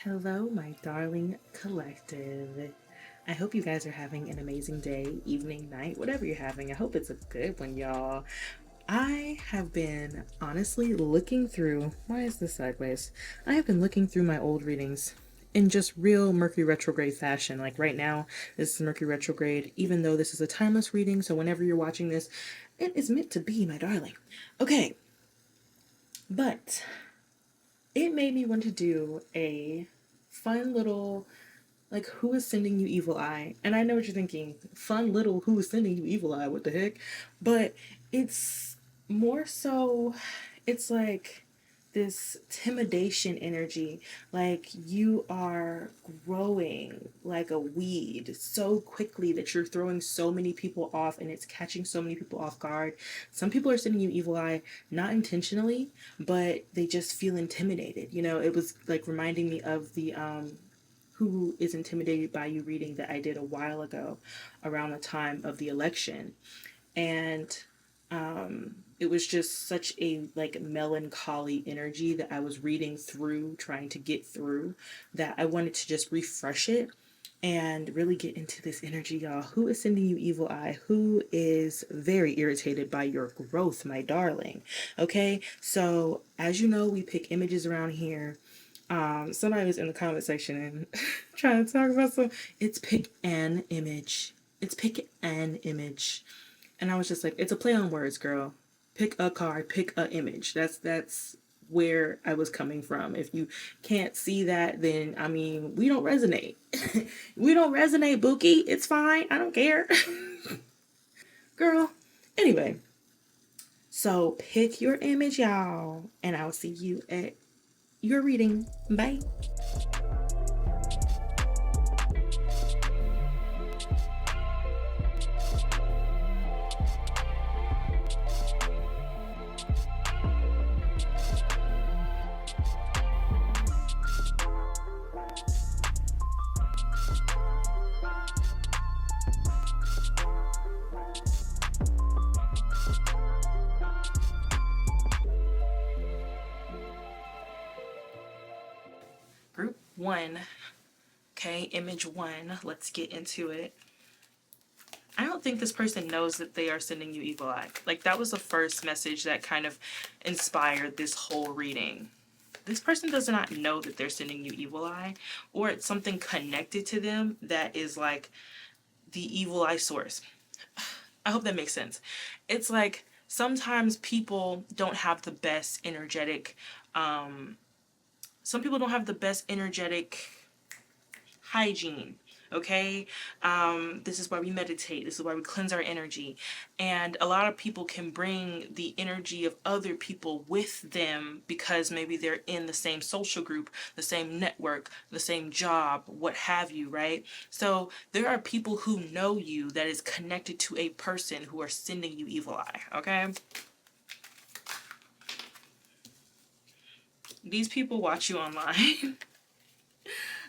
Hello, my darling collective. I hope you guys are having an amazing day, evening, night, whatever you're having. I hope it's a good one, y'all. I have been honestly looking through. Why is this sideways? I have been looking through my old readings in just real Mercury retrograde fashion. Like right now, this is Mercury retrograde, even though this is a timeless reading. So whenever you're watching this, it is meant to be, my darling. Okay, but it made me want to do a fun little like who is sending you evil eye. And I know what you're thinking, fun little who is sending you evil eye, what the heck. But it's more so, it's like this timidation energy, like you are growing like a weed so quickly that you're throwing so many people off and it's catching so many people off guard. Some people are sending you evil eye not intentionally, but they just feel intimidated. It was like reminding me of the who is intimidated by you reading that I did a while ago around the time of the election. And it was just such a like melancholy energy that I was reading through, trying to get through, that I wanted to just refresh it and really get into this energy, y'all. Who is sending you evil eye? Who is very irritated by your growth, my darling? Okay, so as you know, we pick images around here. Somebody was in the comment section and trying to talk about it's pick an image. It's pick an image. And I was just like, it's a play on words, girl. Pick a card, pick a image. That's where I was coming from. If you can't see that, then I mean, we don't resonate. We don't resonate, Bookie. It's fine. I don't care. Girl. Anyway, so pick your image, y'all, and I'll see you at your reading. Bye. Group one. Okay, image one. Let's get into it. I don't think this person knows that they are sending you evil eye. Like, that was the first message that kind of inspired this whole reading. This person does not know that they're sending you evil eye, or it's something connected to them that is like the evil eye source. I hope that makes sense. It's like sometimes people don't have the best energetic, some people don't have the best energetic hygiene. Okay, this is why we meditate, this is why we cleanse our energy, and a lot of people can bring the energy of other people with them because maybe they're in the same social group, the same network, the same job, what have you, right? So there are people who know you that is connected to a person who are sending you evil eye. Okay, these people watch you online.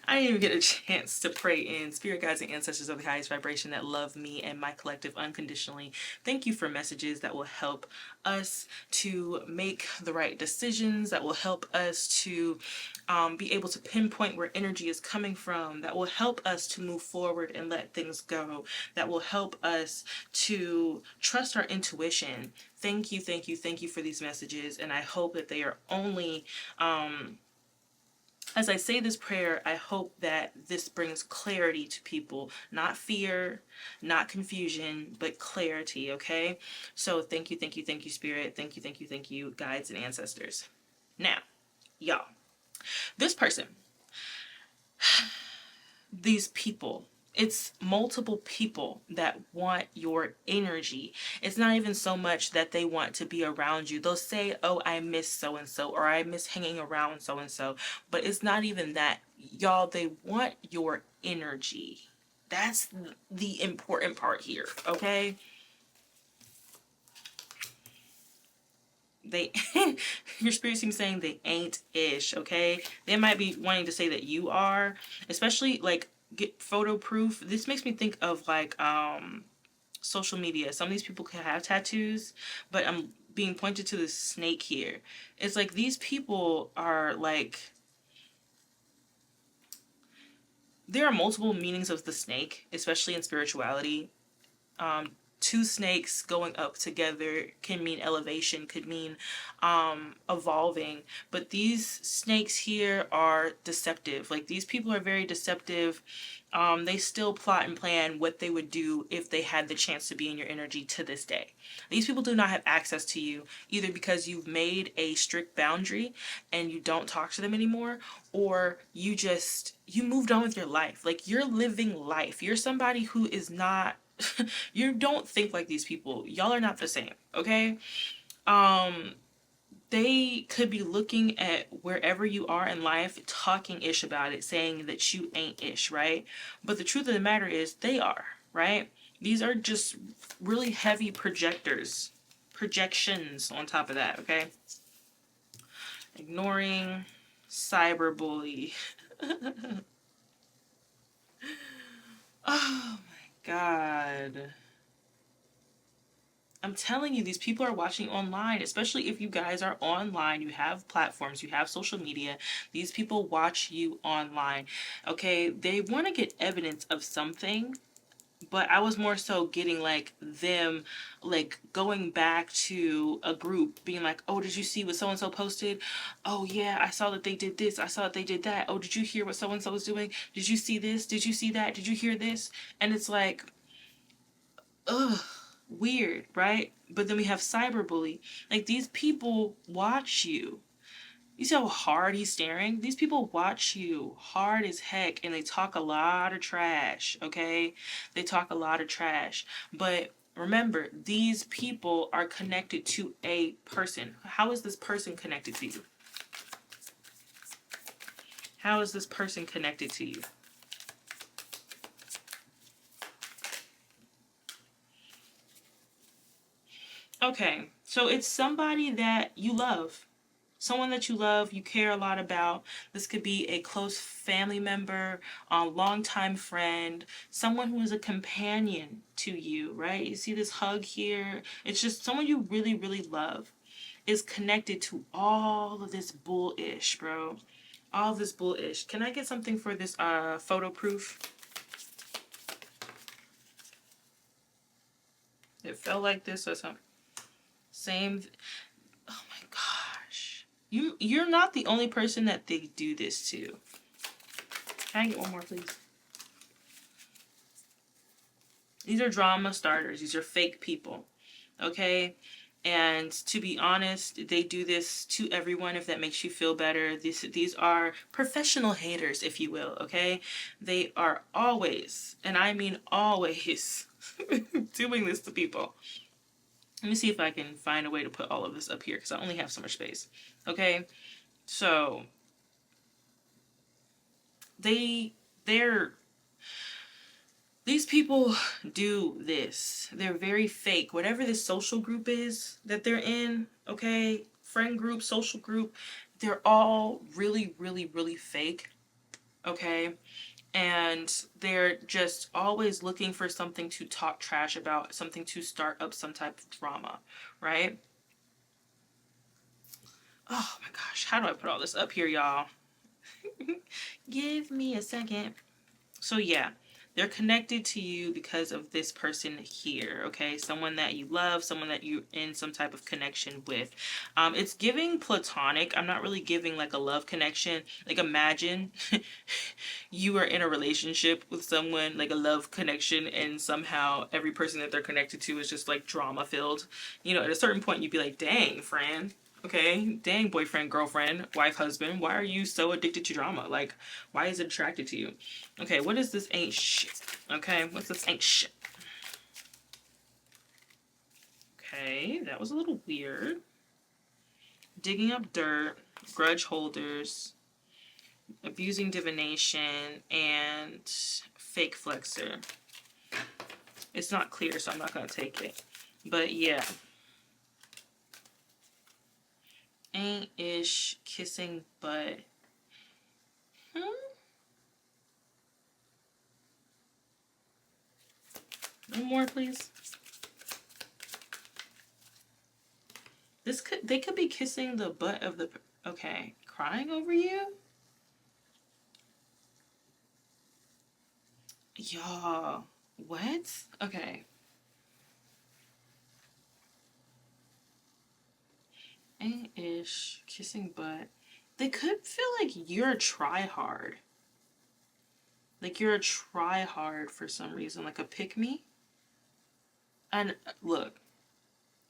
I didn't even get a chance to pray in. Spirit guides and ancestors of the highest vibration that love me and my collective unconditionally. Thank you for messages that will help us to make the right decisions, that will help us to be able to pinpoint where energy is coming from, that will help us to move forward and let things go, that will help us to trust our intuition. Thank you, thank you, thank you for these messages, and I hope that they are only as I say this prayer, I hope that this brings clarity to people, not fear, not confusion, but clarity, okay? So thank you, thank you, thank you, Spirit. Thank you, thank you, thank you, guides and ancestors. Now, y'all, this person, these people, it's multiple people that want your energy. It's not even so much that they want to be around you. They'll say, oh, I miss so and so, or I miss hanging around so and so. But it's not even that. Y'all, they want your energy. That's the important part here, okay? They your spirit seems saying they ain't ish, okay? They might be wanting to say that you are, especially like get photo proof. This makes me think of like social media. Some of these people can have tattoos, but I'm being pointed to the snake here. It's like these people are like there are multiple meanings of the snake, especially in spirituality. Two snakes going up together can mean elevation, could mean evolving, but these snakes here are deceptive. Like, these people are very deceptive. They still plot and plan what they would do if they had the chance to be in your energy to this day. These people do not have access to you, either because you've made a strict boundary and you don't talk to them anymore, or you moved on with your life. Like, you're living life. You're somebody who is not you don't think like these people. Y'all are not the same, okay? They could be looking at wherever you are in life, talking ish about it, saying that you ain't ish, right? But the truth of the matter is they are, right? These are just really heavy projections on top of that, okay? Ignoring, cyberbully. Oh my god. I'm telling you, these people are watching online, especially if you guys are online, you have platforms, you have social media. These people watch you online. Okay, they want to get evidence of something, but I was more so getting like them like going back to a group being like, oh, did you see what so and so posted? Oh yeah, I saw that they did this, I saw that they did that. Oh, did you hear what so and so was doing? Did you see this? Did you see that? Did you hear this? And it's like, ugh, weird, right? But then we have cyberbully. Like, these people watch you. You see how hard he's staring? These people watch you hard as heck, and they talk a lot of trash, okay? They talk a lot of trash. But remember, these people are connected to a person. How is this person connected to you? How is this person connected to you? Okay, so it's somebody that you love. Someone that you love, you care a lot about. This could be a close family member, a longtime friend, someone who is a companion to you, right? You see this hug here? It's just someone you really, really love is connected to all of this bullish, bro. All of this bullish. Can I get something for this photo proof? It felt like this or something. Same. Oh my gosh. You're not the only person that they do this to. Can I get one more, please? These are drama starters. These are fake people. Okay? And to be honest, they do this to everyone if that makes you feel better. These are professional haters, if you will, okay? They are always, and I mean always, doing this to people. Let me see if I can find a way to put all of this up here because I only have so much space. Okay? So, they're these people do this. They're very fake. Whatever this social group is that they're in, okay, friend group, social group, they're all really, really, really fake, okay? And they're just always looking for something to talk trash about, something to start up some type of drama, right? Oh my gosh, how do I put all this up here, y'all? Give me a second. So yeah, they're connected to you because of this person here, okay? Someone that you love, someone that you're in some type of connection with. It's giving platonic. I'm not really giving like a love connection. Like, imagine you are in a relationship with someone, like a love connection, and somehow every person that they're connected to is just like drama filled. You know, at a certain point you'd be like, dang, friend. Okay, dang, boyfriend, girlfriend, wife, husband, why are you so addicted to drama? Like, why is it attracted to you? Okay, what is this ain't shit? Okay, what's this ain't shit? Okay, that was a little weird. Digging up dirt, grudge holders, abusing divination, and fake flexor. It's not clear, so I'm not going to take it. But yeah. Ain't ish kissing butt. No more, please. They could be kissing the butt of the, okay, crying over you? Y'all, what? Okay. Ish, kissing butt. They could feel like you're a try hard. Like you're a try hard for some reason, like a pick me. And look,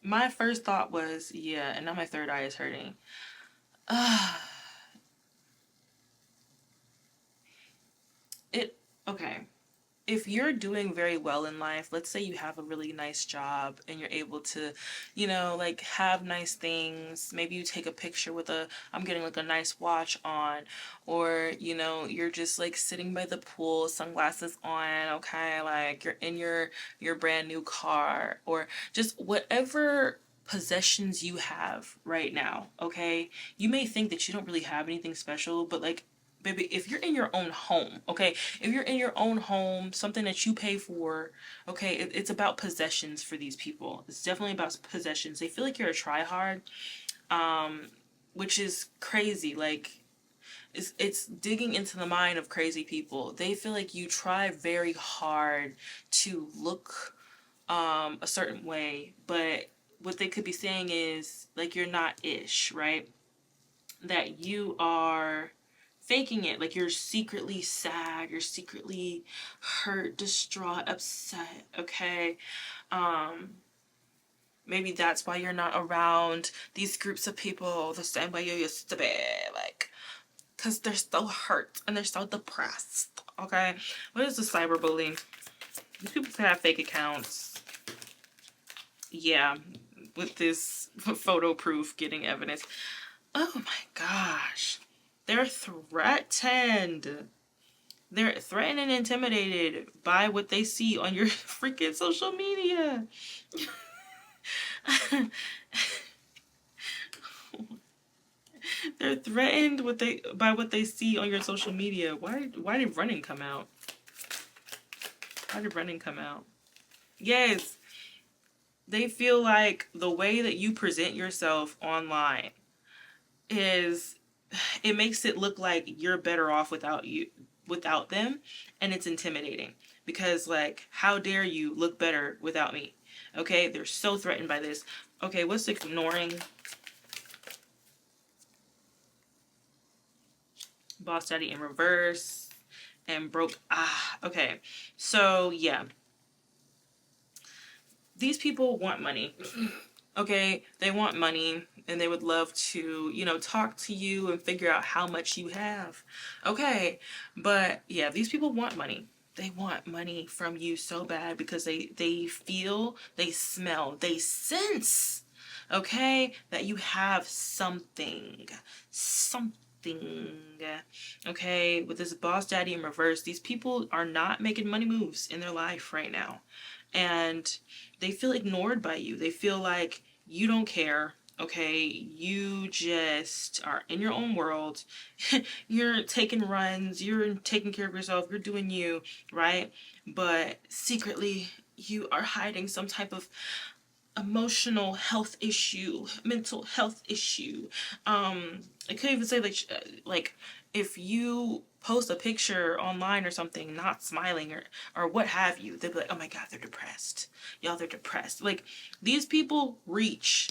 my first thought was, yeah, and now my third eye is hurting. It, okay. If you're doing very well in life, let's say you have a really nice job and you're able to, like have nice things. Maybe you take a picture with I'm getting like a nice watch on, or, you're just like sitting by the pool, sunglasses on, okay? Like you're in your brand new car, or just whatever possessions you have right now, okay? You may think that you don't really have anything special, but like, baby, if you're in your own home, okay, if you're in your own home, something that you pay for, okay, it's about possessions for these people. It's definitely about possessions. They feel like you're a tryhard, which is crazy. Like, it's digging into the mind of crazy people. They feel like you try very hard to look a certain way, but what they could be saying is like you're not ish, right? That you are faking it, like you're secretly sad, you're secretly hurt, distraught, upset, okay? um Maybe that's why you're not around these groups of people the same way you used to be, like, because they're so hurt and they're so depressed, okay? What is the cyberbullying? These people have fake accounts. Yeah, with this photo proof, getting evidence. Oh my gosh. They're threatened. They're threatened and intimidated by what they see on your freaking social media. They're threatened by what they see on your social media. Why did running come out? Why did running come out? Yes, they feel like the way that you present yourself online is, it makes it look like you're better off without them, and it's intimidating because, like, how dare you look better without me? Okay, they're so threatened by this. Okay, what's ignoring? Boss Daddy in reverse and broke. Okay, so yeah, these people want money. Okay, they want money and they would love to, talk to you and figure out how much you have. Okay, but yeah, these people want money. They want money from you so bad because they feel, they smell, they sense, okay, that you have something. Something. Okay, with this boss daddy in reverse, these people are not making money moves in their life right now. And they feel ignored by you. They feel like you don't care. Okay, you just are in your own world. You're taking runs, you're taking care of yourself, you're doing you, right? But secretly, you are hiding some type of emotional health issue, mental health issue. I could even say like if you post a picture online or something not smiling or what have you, they'll be like, oh my god, they're depressed. Y'all, they're depressed. Like, these people reach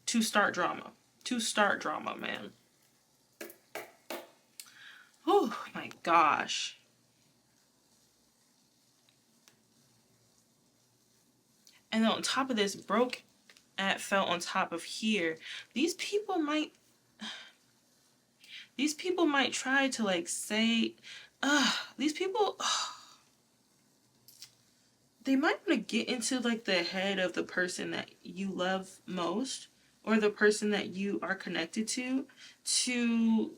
to start drama. To start drama, man. Oh my gosh. And then on top of this, broke at fell on top of here. These people might try to like say, these people, they might want to get into like the head of the person that you love most or the person that you are connected to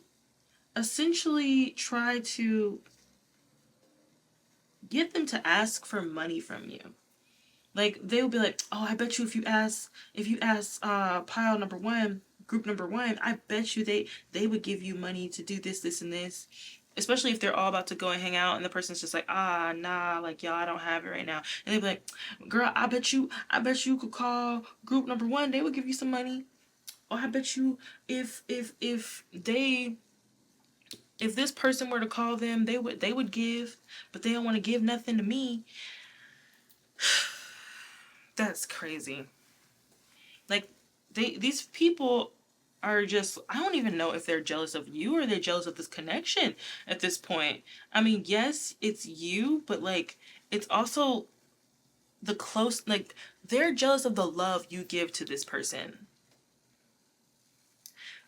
essentially try to get them to ask for money from you. Like, they will be like, oh, I bet you if you ask pile number one, group number one, I bet you they would give you money to do this and this. Especially if they're all about to go and hang out and the person's just like, nah, like, y'all, I don't have it right now. And they'd be like, girl, I bet you could call group number one, they would give you some money. Or I bet you if if this person were to call them, they would give, but they don't want to give nothing to me. That's crazy. Like, these people are just, I don't even know if they're jealous of you or they're jealous of this connection at this point. I mean, yes, it's you, but like, it's also the close, like, they're jealous of the love you give to this person.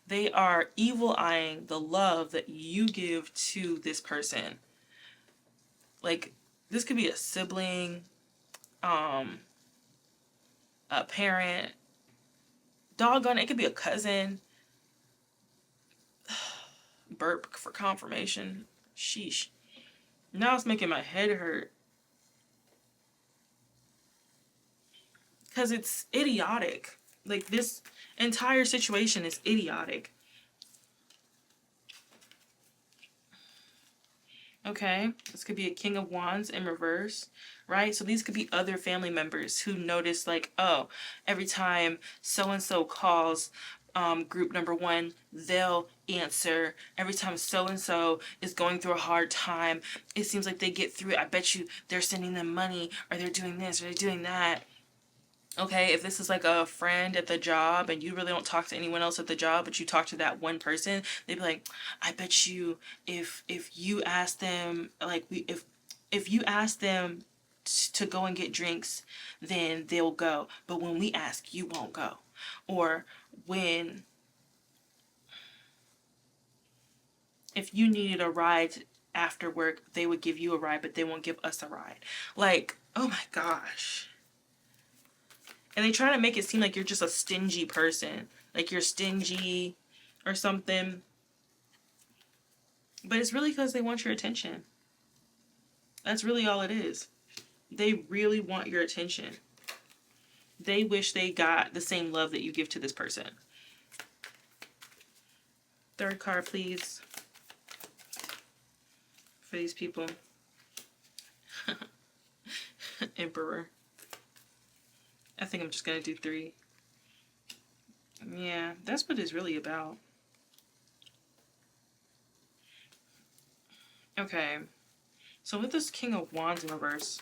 They are evil eyeing the love that you give to this person. Like, this could be a sibling, a parent, doggone it, it could be a cousin. Burp for confirmation. Sheesh. Now it's making my head hurt. Because it's idiotic. Like, this entire situation is idiotic. Okay, this could be a King of Wands in reverse, right? So these could be other family members who notice, like, oh, every time so-and-so calls group number one, they'll answer. Every time so-and-so is going through a hard time, it seems like they get through it. I bet you they're sending them money, or they're doing this, or they're doing that. Okay, if this is like a friend at the job and you really don't talk to anyone else at the job, but you talk to that one person, they'd be like, I bet you if you ask them, like, if you ask them to go and get drinks, then they'll go. But when we ask, you won't go. Or when if you needed a ride after work, they would give you a ride, but they won't give us a ride. Like, oh my gosh. And they try to make it seem like you're just a stingy person. Like you're stingy or something. But it's really because they want your attention. That's really all it is. They really want your attention. They wish they got the same love that you give to this person. Third card, please. For these people. Emperor. I think I'm just going to do 3. Yeah, that's what it's really about. Okay. So with this King of Wands in reverse.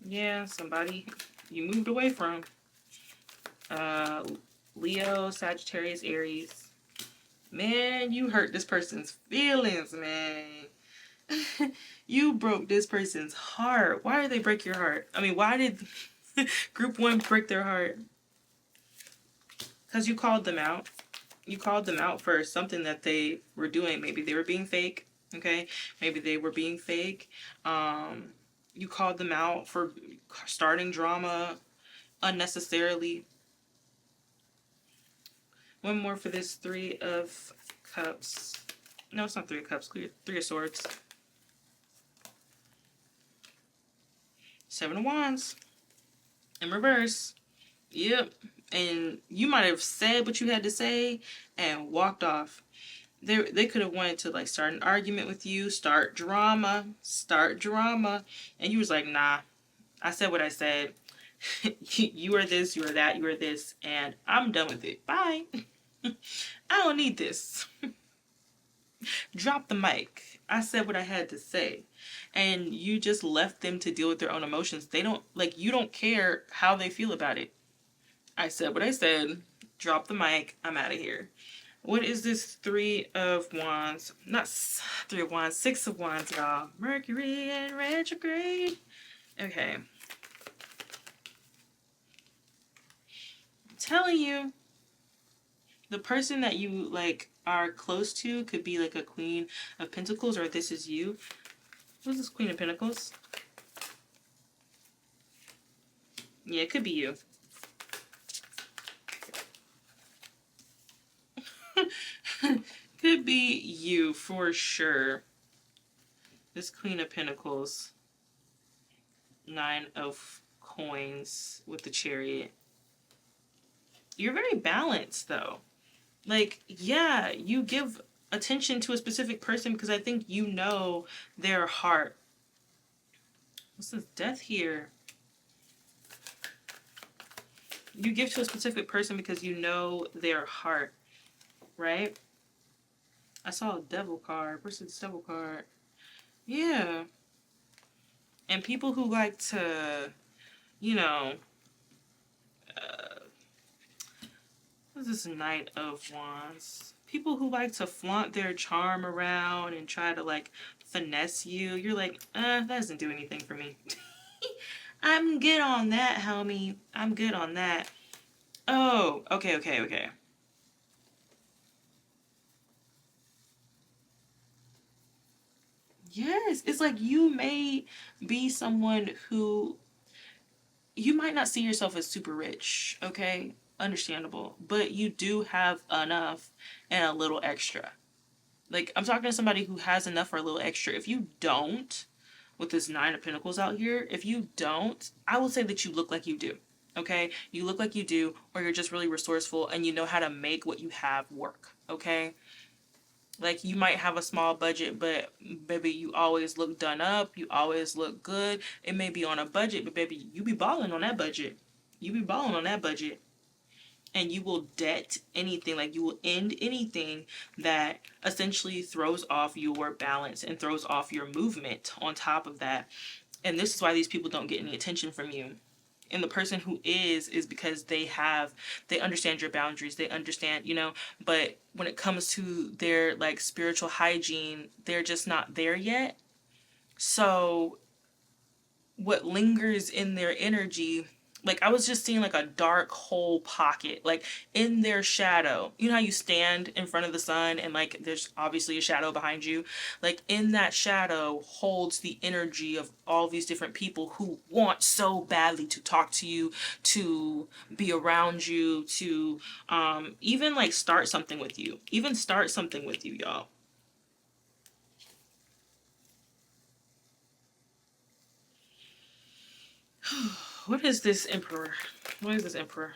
Yeah, somebody you moved away from. Leo, Sagittarius, Aries. Man, you hurt this person's feelings, man. You broke this person's heart. Why did they break your heart? I mean, why did group 1 break their heart? Because you called them out. You called them out for something that they were doing. Maybe they were being fake. Okay? Maybe they were being fake. You called them out for starting drama unnecessarily. One more for this 3 of Cups. No, it's not 3 of Cups. 3 of Swords. 7 of Wands. In reverse. Yep. And you might have said what you had to say and walked off. They could have wanted to, like, start an argument with you, start drama, and you was like, nah, I said what I said. You are this, you are that, you are this, and I'm done with it. Bye. I don't need this. Drop the mic. I said what I had to say. And you just left them to deal with their own emotions. They don't, like, you don't care how they feel about it. I said what I said. Drop the mic. I'm out of here. What is this 3 of Wands? Not 3 of Wands. 6 of Wands, y'all. Mercury in retrograde. Okay. I'm telling you. The person that you, like, are close to could be, like, a Queen of Pentacles, or this is you. Who's this Queen of Pentacles? Yeah, it could be you. Could be you for sure. This Queen of Pentacles. 9 of Coins with the Chariot. You're very balanced, though. Like, yeah, you give attention to a specific person because I think you know their heart. What's this Death here? You give to a specific person because you know their heart, right? I saw a devil card. Where's this devil card? Yeah. And people who like to, you know, what's this Knight of Wands? People who like to flaunt their charm around and try to like finesse you. You're like, that doesn't do anything for me. I'm good on that, homie. I'm good on that. Oh, okay, okay, okay. Yes, it's like you may be someone who you might not see yourself as super rich, okay? Understandable. But you do have enough and a little extra. Like, I'm talking to somebody who has enough or a little extra. If you don't, with this Nine of Pentacles out here, if you don't, I will say that you look like you do. Okay? You look like you do, or you're just really resourceful and you know how to make what you have work. Okay? Like, you might have a small budget, but baby, you always look done up. You always look good. It may be on a budget, but baby, you be balling on that budget. You be balling on that budget. And you will debt anything, like you will end anything that essentially throws off your balance and throws off your movement on top of that. And this is why these people don't get any attention from you. And the person who is because they understand your boundaries, they understand, but when it comes to their like spiritual hygiene, they're just not there yet. So what lingers in their energy, like I was just seeing like a dark hole pocket, like in their shadow. You know how you stand in front of the sun and like there's obviously a shadow behind you? Like in that shadow holds the energy of all these different people who want so badly to talk to you, to be around you, to even like start something with you. Even start something with you, y'all. What is this emperor? What is this emperor?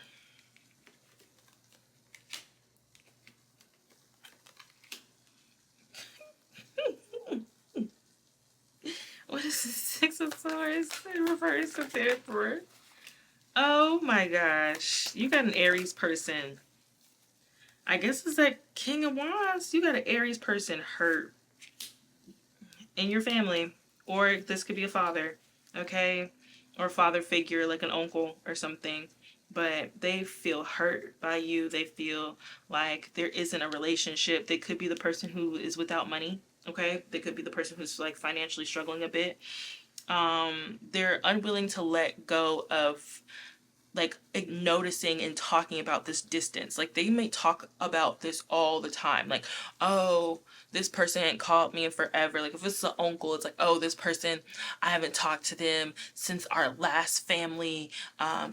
What is the Six of Swords? It refers to the Emperor. Oh my gosh. You got an Aries person. I guess it's that King of Wands. You got an Aries person hurt in your family. Or this could be a father, okay? Or a father figure like an uncle or something. But they feel hurt by you. They feel like there isn't a relationship. They could be the person who is without money, okay? They could be the person who's like financially struggling a bit. They're unwilling to let go of like noticing and talking about this distance. Like they may talk about this all the time. Like, oh, this person ain't called me in forever. Like if it's an uncle, it's like, oh, this person, I haven't talked to them since our last family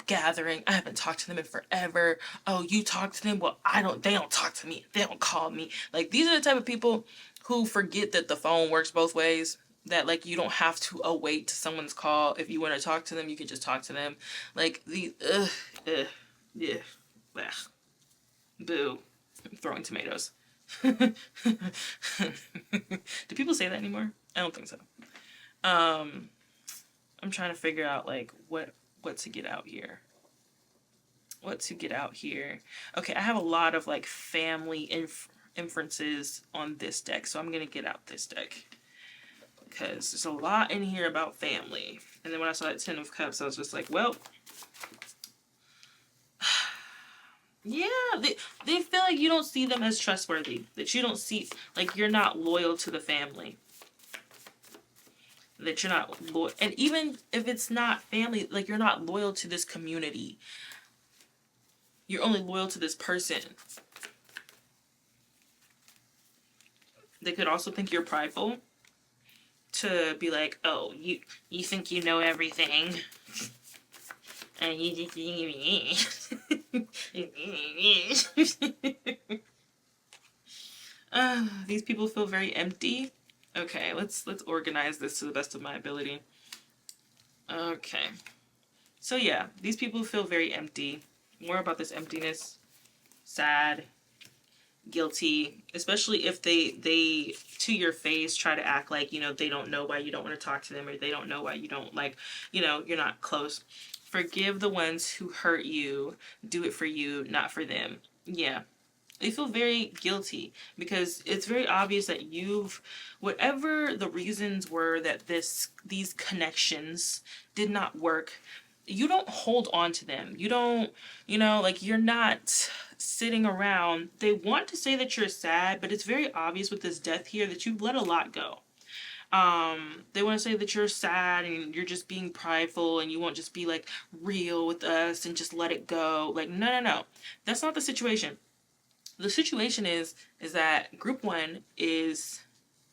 gathering. I haven't talked to them in forever. Oh, you talk to them? Well, they don't talk to me. They don't call me. Like these are the type of people who forget that the phone works both ways, that like you don't have to await someone's call. If you want to talk to them, you can just talk to them. Like the yeah, ugh, boo. I'm throwing tomatoes. Do people say that anymore? I don't think so. I'm trying to figure out like what to get out here. What to get out here. Okay, I have a lot of like family inferences on this deck, so I'm gonna get out this deck because there's a lot in here about family. And then when I saw that Ten of Cups, I was just like, well, yeah, they feel like you don't see them as trustworthy, that you don't see, like you're not loyal to the family, that you're not loyal. And even if it's not family, like you're not loyal to this community. You're only loyal to this person. They could also think you're prideful, to be like, oh, you think you know everything, and you just these people feel very empty. Okay, let's organize this to the best of my ability. Okay, so yeah, these people feel very empty. More about this emptiness, sad, guilty, especially if they to your face try to act like, they don't know why you don't want to talk to them, or they don't know why you don't like, you're not close. Forgive the ones who hurt you. Do it for you, not for them. Yeah. They feel very guilty because it's very obvious that whatever the reasons were that these connections did not work, you don't hold on to them. You don't, like you're not sitting around. They want to say that you're sad, but it's very obvious with this death here that you've let a lot go. They want to say that you're sad and you're just being prideful and you won't just be like real with us and just let it go. Like, no, no, no. That's not the situation. The situation is that group one is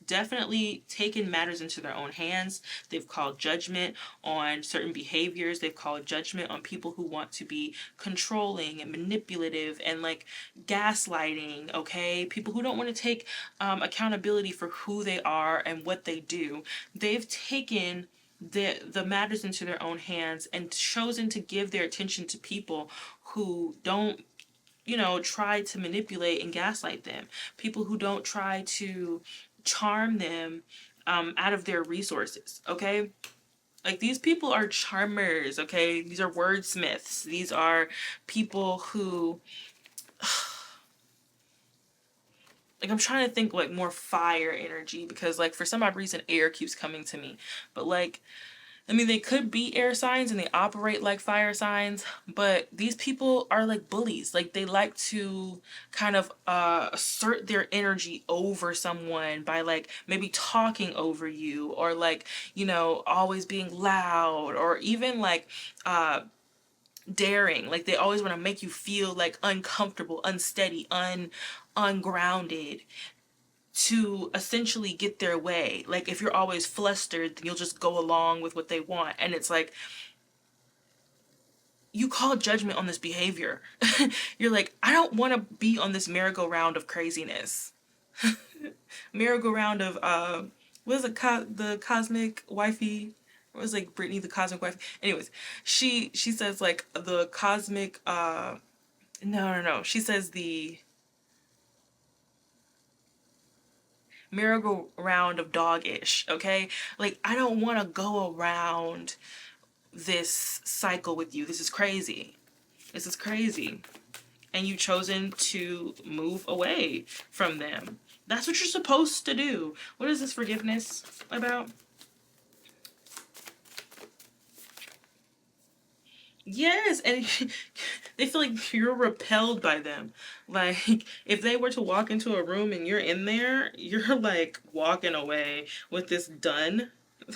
definitely taken matters into their own hands. They've called judgment on certain behaviors. They've called judgment on people who want to be controlling and manipulative and like gaslighting, okay? People who don't want to take accountability for who they are and what they do. They've taken the matters into their own hands and chosen to give their attention to people who don't try to manipulate and gaslight them. People who don't try to charm them out of their resources, okay? Like, these people are charmers, okay? These are wordsmiths. These are people who... like, I'm trying to think, like, more fire energy because, like, for some odd reason, air keeps coming to me. But, like, I mean, they could be air signs and they operate like fire signs, but these people are like bullies. Like, they like to kind of assert their energy over someone by like maybe talking over you or like, always being loud or even like daring. Like, they always want to make you feel like uncomfortable, unsteady, ungrounded, to essentially get their way. Like, if you're always flustered, then you'll just go along with what they want. And it's like, you call judgment on this behavior. You're like, I don't want to be on this merry-go-round of craziness. Merry-go-round of, what is it, the cosmic wifey? Or was like Brittany the cosmic wife? Anyways, she says like the cosmic, no. She says the merry-go-round of doggish, okay? Like, I don't want to go around this cycle with you. This is crazy. This is crazy. And you've chosen to move away from them. That's what you're supposed to do. What is this forgiveness about? Yes, and they feel like you're repelled by them. Like, if they were to walk into a room and you're in there, you're like walking away with this done.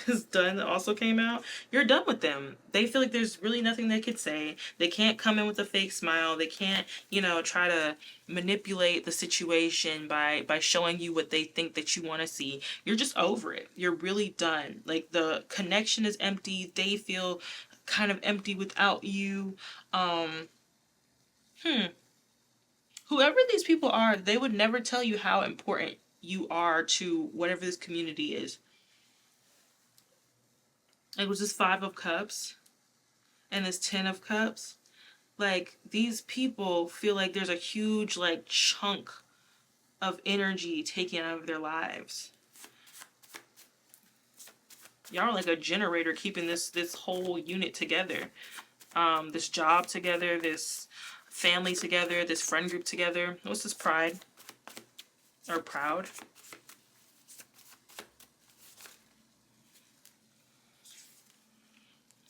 This done that also came out. You're done with them. They feel like there's really nothing they could say. They can't come in with a fake smile. They can't, try to manipulate the situation by showing you what they think that you want to see. You're just over it. You're really done. Like, the connection is empty. They feel kind of empty without you. Whoever these people are, they would never tell you how important you are to whatever this community is. Like, was this 5 of Cups and this 10 of Cups? Like, these people feel like there's a huge like chunk of energy taken out of their lives. Y'all are like a generator keeping this whole unit together. This job together, this family together, this friend group together. What's this, pride? Or proud?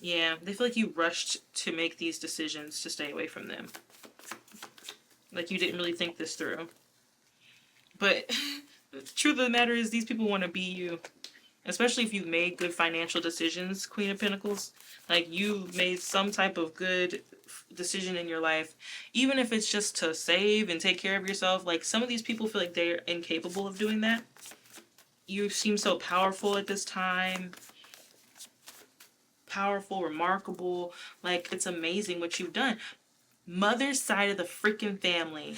Yeah, they feel like you rushed to make these decisions to stay away from them. Like, you didn't really think this through. But the truth of the matter is, these people want to be you. Especially if you've made good financial decisions, Queen of Pentacles. Like, you made some type of good decision in your life. Even if it's just to save and take care of yourself. Like, some of these people feel like they're incapable of doing that. You seem so powerful at this time. Powerful, remarkable. Like, it's amazing what you've done. Mother's side of the freaking family.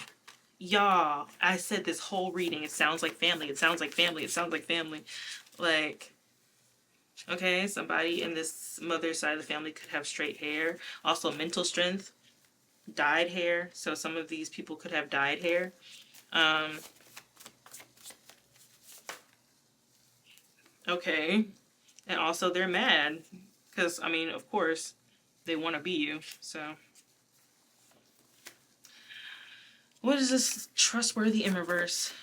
Y'all, I said this whole reading, it sounds like family, it sounds like family, it sounds like family. Like, okay, somebody in this mother's side of the family could have straight hair. Also, mental strength, dyed hair. So some of these people could have dyed hair. Okay. And also, they're mad. Because, I mean, of course, they want to be you. So, What is this trustworthy in reverse?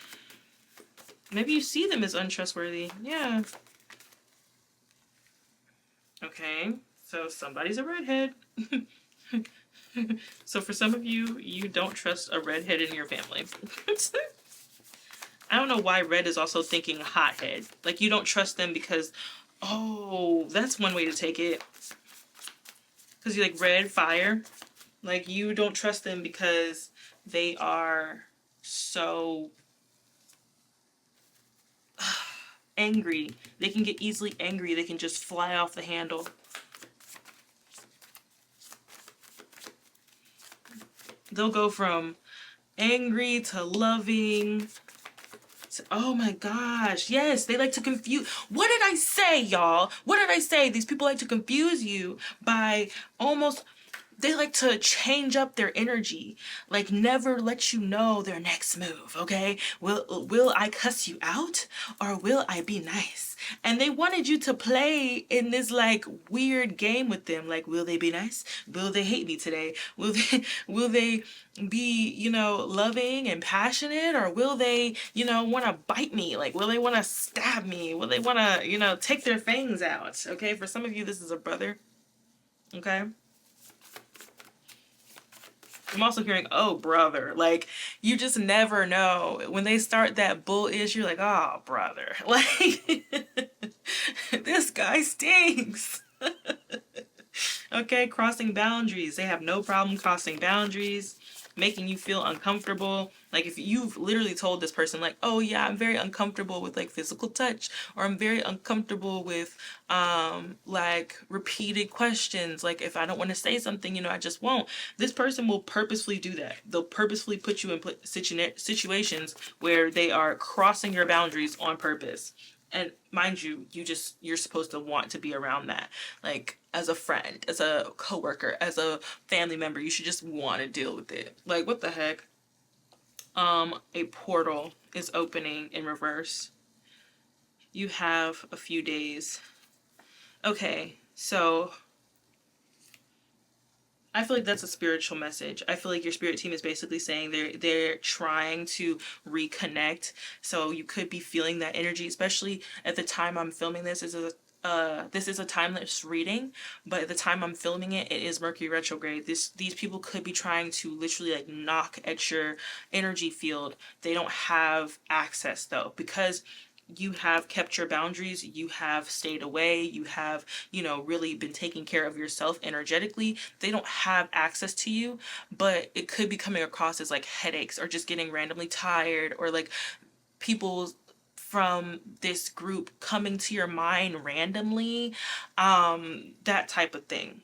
Maybe you see them as untrustworthy. Yeah. Okay. So somebody's a redhead. So for some of you, you don't trust a redhead in your family. I don't know why red is also thinking hothead. Like, you don't trust them because, oh, that's one way to take it. Because you like red, fire. Like, you don't trust them because they are so angry. They can get easily angry. They can just fly off the handle. They'll go from angry to loving. Oh my gosh. Yes, they like to confuse. What did I say, y'all? What did I say? These people like to confuse you by almost, they like to change up their energy, like never let you know their next move, okay? Will I cuss you out or will I be nice? And they wanted you to play in this like weird game with them, like, will they be nice? Will they hate me today? Will they be, loving and passionate, or will they, want to bite me? Like, will they want to stab me? Will they want to, take their fangs out? Okay, for some of you this is a brother. Okay, I'm also hearing, oh, brother. Like, you just never know. When they start that bullish, you're like, oh, brother. Like, this guy stinks. Okay, crossing boundaries. They have no problem crossing boundaries, making you feel uncomfortable. Like, if you've literally told this person, like, oh yeah, I'm very uncomfortable with like physical touch, or I'm very uncomfortable with like repeated questions. Like, if I don't want to say something, I just won't. This person will purposefully do that. They'll purposefully put you in situations where they are crossing your boundaries on purpose. And mind you, you're supposed to want to be around that. Like, as a friend, as a coworker, as a family member, you should just want to deal with it. Like, what the heck? A portal is opening in reverse. You have a few days. Okay, so I feel like that's a spiritual message. I feel like your spirit team is basically saying they're trying to reconnect. So you could be feeling that energy, especially at the time I'm filming this. This is a timeless reading, but at the time I'm filming it, it is Mercury retrograde. These people could be trying to literally like knock at your energy field. They don't have access though, because you have kept your boundaries, you have stayed away, you have, really been taking care of yourself energetically. They don't have access to you, but it could be coming across as like headaches, or just getting randomly tired, or like people from this group coming to your mind randomly, that type of thing.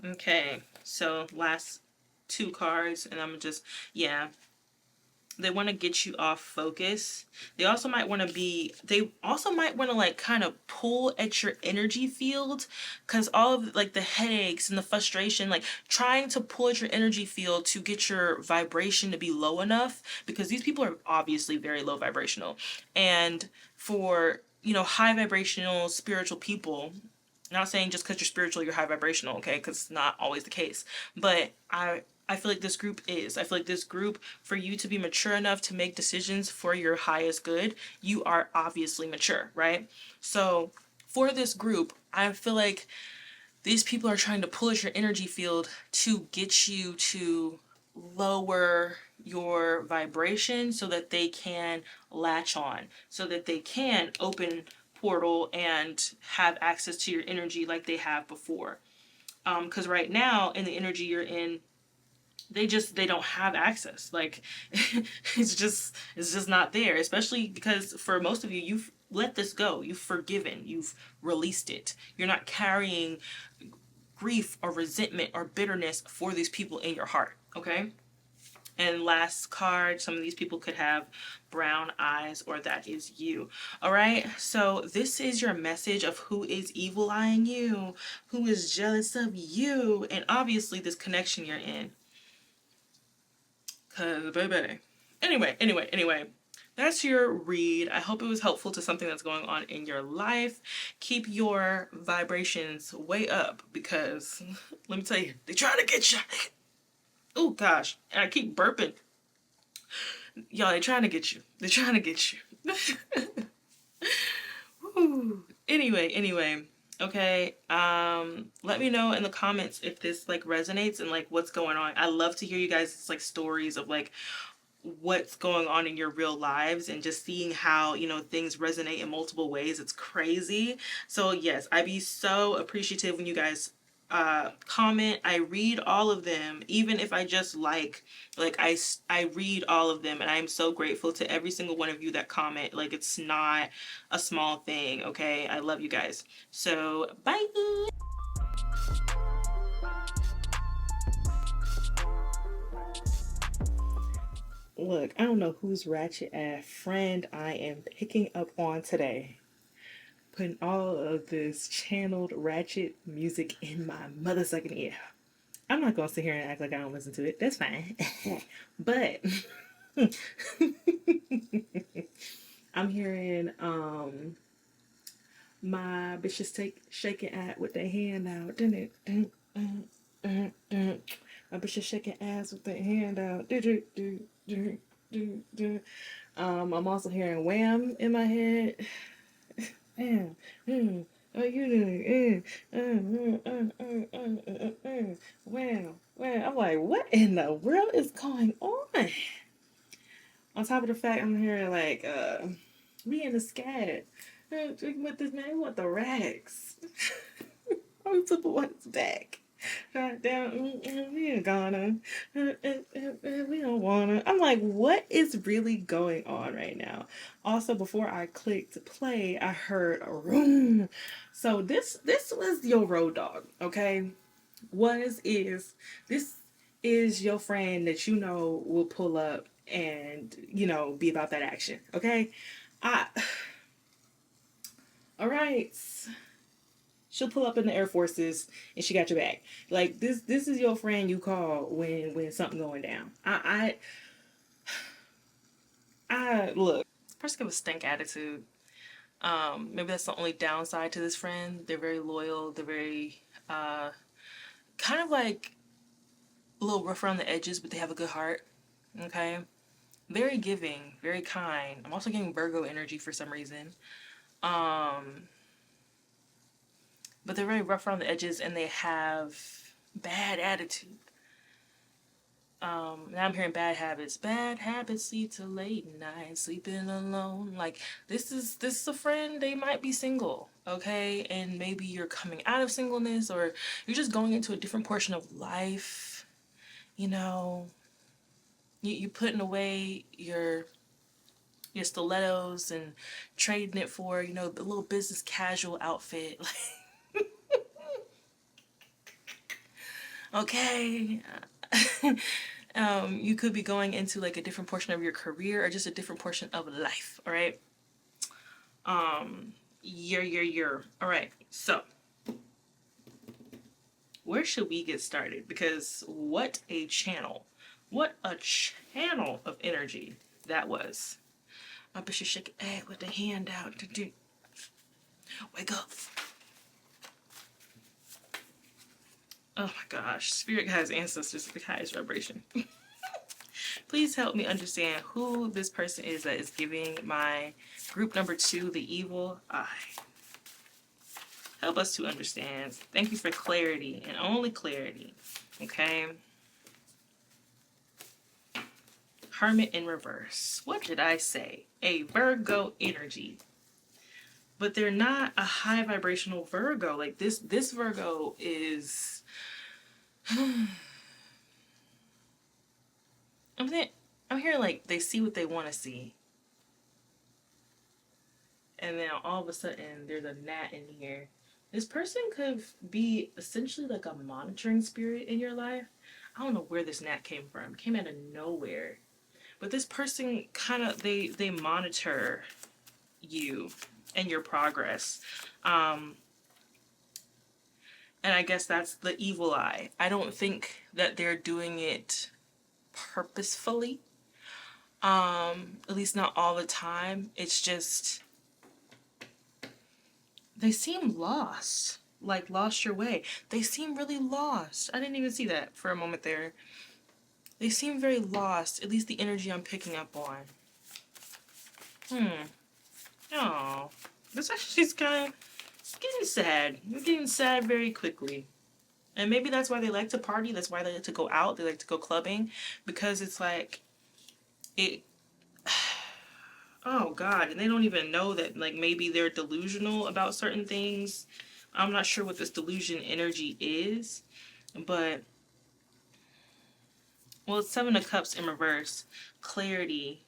Okay, so last two cards, and I'm just, yeah, they want to get you off focus. They also might want to like kind of pull at your energy field, because all of like the headaches and the frustration, like trying to pull at your energy field to get your vibration to be low enough, because these people are obviously very low vibrational. And for, high vibrational spiritual people, not saying just because you're spiritual you're high vibrational, okay? Because it's not always the case. But I feel like this group is. I feel like this group, for you to be mature enough to make decisions for your highest good, you are obviously mature, right? So for this group, I feel like these people are trying to pull at your energy field to get you to lower your vibration so that they can latch on, so that they can open portal and have access to your energy like they have before. Because right now, in the energy you're in, they don't have access. Like, it's just not there, especially because for most of you, you've let this go, you've forgiven, you've released it, you're not carrying grief or resentment or bitterness for these people in your heart. Okay. And last card, some of these people could have brown eyes, or that is you. All right. So this is your message of who is evil eyeing you, who is jealous of you, and obviously this connection you're in. Cause baby. Anyway. that's your read. I hope it was helpful to something that's going on in your life. Keep your vibrations way up because let me tell you, they trying to get you. Oh gosh, and I keep burping. Y'all, they trying to get you. They're trying to get you. Anyway. Okay. Let me know in the comments if this like resonates and like what's going on. I love to hear you guys like stories of like what's going on in your real lives and just seeing how, you know, things resonate in multiple ways. It's crazy. So yes, I'd be so appreciative when you guys comment. I read all of them, even if I just I read all of them, and I'm so grateful to every single one of you that comment. Like, it's not a small thing. Okay, I love you guys. So bye. Look, I don't know whose ratchet ass friend I am picking up on today. Putting all of this channeled ratchet music in my motherfucking ear. I'm not gonna sit here and act like I don't listen to it. That's fine. But I'm hearing my bitches take shaking ass with their hand out. Didn't it? My bitches shaking ass with their hand out. I'm also hearing wham in my head. Wham, oh, you doing? Wham, wham. I'm like, what in the world is going on? On top of the fact, I'm hearing like, me and the scat. With this man, what the racks? I'm flipping one's back. Down, we ain't gonna. We don't wanna. I'm like, what is really going on right now? Also, before I clicked play, I heard a room. So this was your road dog, okay? This is your friend that you know will pull up and be about that action, okay? I all right. She'll pull up in the Air Forces and she got your back. Like this is your friend you call when something going down. I look. This person have a stink attitude. Maybe that's the only downside to this friend. They're very loyal. They're very kind of like a little rough around the edges, but they have a good heart. Okay, very giving, very kind. I'm also getting Virgo energy for some reason. But they're very rough around the edges and they have bad attitude. Now I'm hearing bad habits. Bad habits lead to late nights, sleeping alone. Like this is a friend. They might be single, okay, and maybe you're coming out of singleness or you're just going into a different portion of life. You know, you putting away your stilettos and trading it for the little business casual outfit. Okay. You could be going into like a different portion of your career or just a different portion of life. All right. Year. All right. So, where should we get started? Because what a channel. What a channel of energy that was. I bet you shake egg with the hand out. Wake up. Oh my gosh. Spirit guides, ancestors at the highest vibration. Please help me understand who this person is that is giving my group number 2 the evil eye. Help us to understand. Thank you for clarity and only clarity. Okay. Hermit in reverse. What did I say? A Virgo energy. But they're not a high vibrational Virgo. Like this Virgo is I'm hearing like they see what they want to see. And then all of a sudden there's a gnat in here. This person could be essentially like a monitoring spirit in your life. I don't know where this gnat came from. It came out of nowhere. But this person kind of they monitor you and your progress. And I guess that's the evil eye. I don't think that they're doing it purposefully. At least not all the time. It's just they seem lost. Like lost your way. They seem really lost. I didn't even see that for a moment there. They seem very lost, at least the energy I'm picking up on. Oh. This actually is kind of getting sad. You're getting sad very quickly. And maybe that's why they like to party. That's why they like to go out. They like to go clubbing. Because it's like, it, oh God. And they don't even know that, like, maybe they're delusional about certain things. I'm not sure what this delusion energy is. But, well, it's Seven of Cups in reverse. Clarity.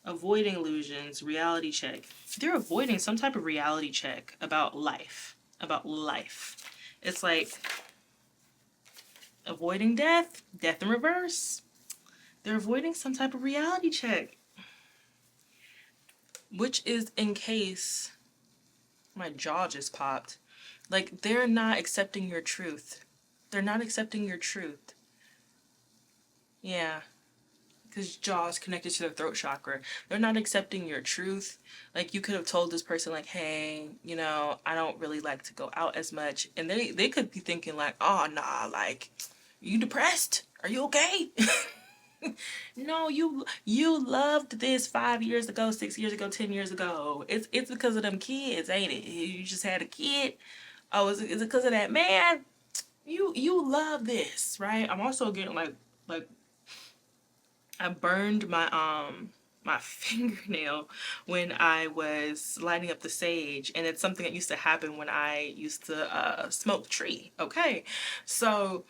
Avoiding illusions. Reality check. They're avoiding some type of reality check about life. About life. It's like avoiding death. Death in reverse. They're avoiding some type of reality check. Which is in case my jaw just popped. Like, they're not accepting your truth. They're not accepting your truth. Yeah. Because jaw is connected to the throat chakra. They're not accepting your truth. Like, you could have told this person, like, hey, you know, I don't really like to go out as much. And they could be thinking, like, oh, nah, like, you depressed? Are you okay? No, you loved this 5 years ago, 6 years ago, 10 years ago. It's because of them kids, ain't it? You just had a kid. Oh, is it because of that man? You love this, right? I'm also getting like I burned my fingernail when I was lighting up the sage, and it's something that used to happen when I used to smoke tree. Okay, so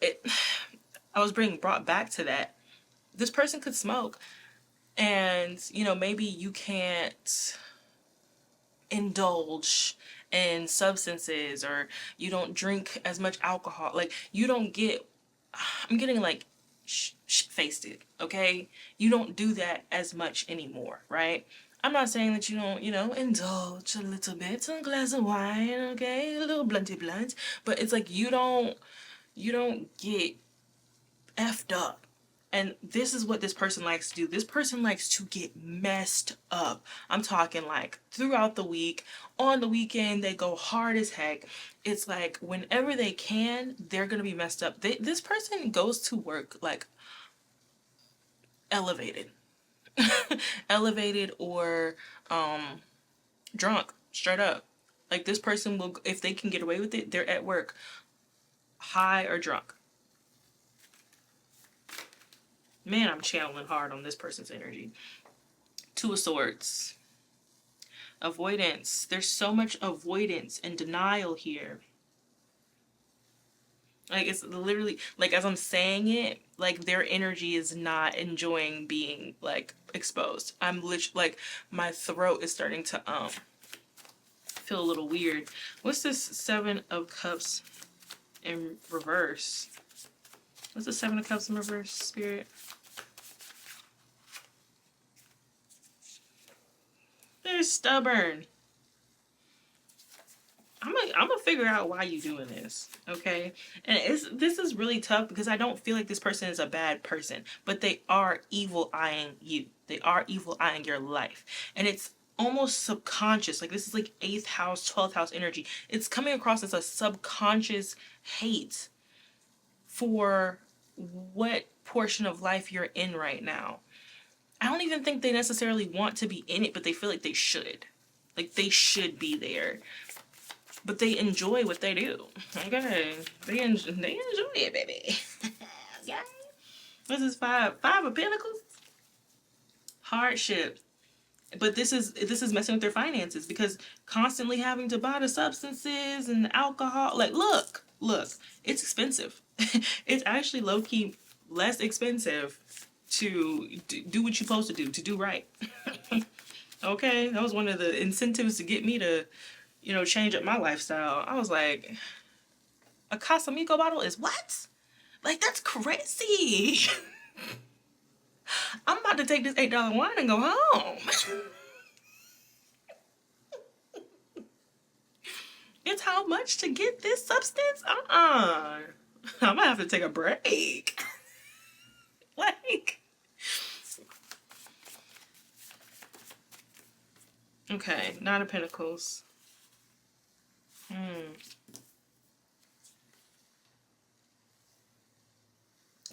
it I was being brought back to that. This person could smoke, and you know, maybe you can't indulge in substances, or you don't drink as much alcohol. Like, you don't get, I'm getting like faced it, okay? You don't do that as much anymore, right? I'm not saying that you don't, you know, indulge a little bit, a glass of wine, okay, a little blunty blunt, but it's like you don't get effed up. And this is what this person likes to do. This person likes to get messed up. I'm talking like throughout the week. On the weekend, they go hard as heck. It's like whenever they can, they're going to be messed up. This person goes to work like elevated. Elevated or drunk, straight up. Like, this person will, if they can get away with it, they're at work high or drunk. Man, I'm channeling hard on this person's energy. Two of Swords. Avoidance. There's so much avoidance and denial here. Like, it's literally, like, as I'm saying it, like, their energy is not enjoying being, like, exposed. I'm literally, like, my throat is starting to, feel a little weird. What's this Seven of Cups in reverse? What's the Seven of Cups in reverse, Spirit? They're stubborn. I'm gonna figure out why you doing this, okay? And this is really tough because I don't feel like this person is a bad person, but they are evil eyeing you. They are evil eyeing your life, and it's almost subconscious. Like, this is like 8th house, 12th house energy. It's coming across as a subconscious hate for what portion of life you're in right now. I don't even think they necessarily want to be in it, but they feel like they should. Like, they should be there. But they enjoy what they do. Okay. They enjoy it, baby. Yeah. This is five of Pentacles. Hardship. But this is messing with their finances, because constantly having to buy the substances and alcohol. Like, look, it's expensive. It's actually low-key less expensive to do what you're supposed to do right. Okay, that was one of the incentives to get me to, you know, change up my lifestyle. I was like, a Casamigo bottle is what? Like, that's crazy. I'm about to take this $8 wine and go home. It's how much to get this substance? I'm gonna have to take a break. Like, Okay, Nine of Pentacles.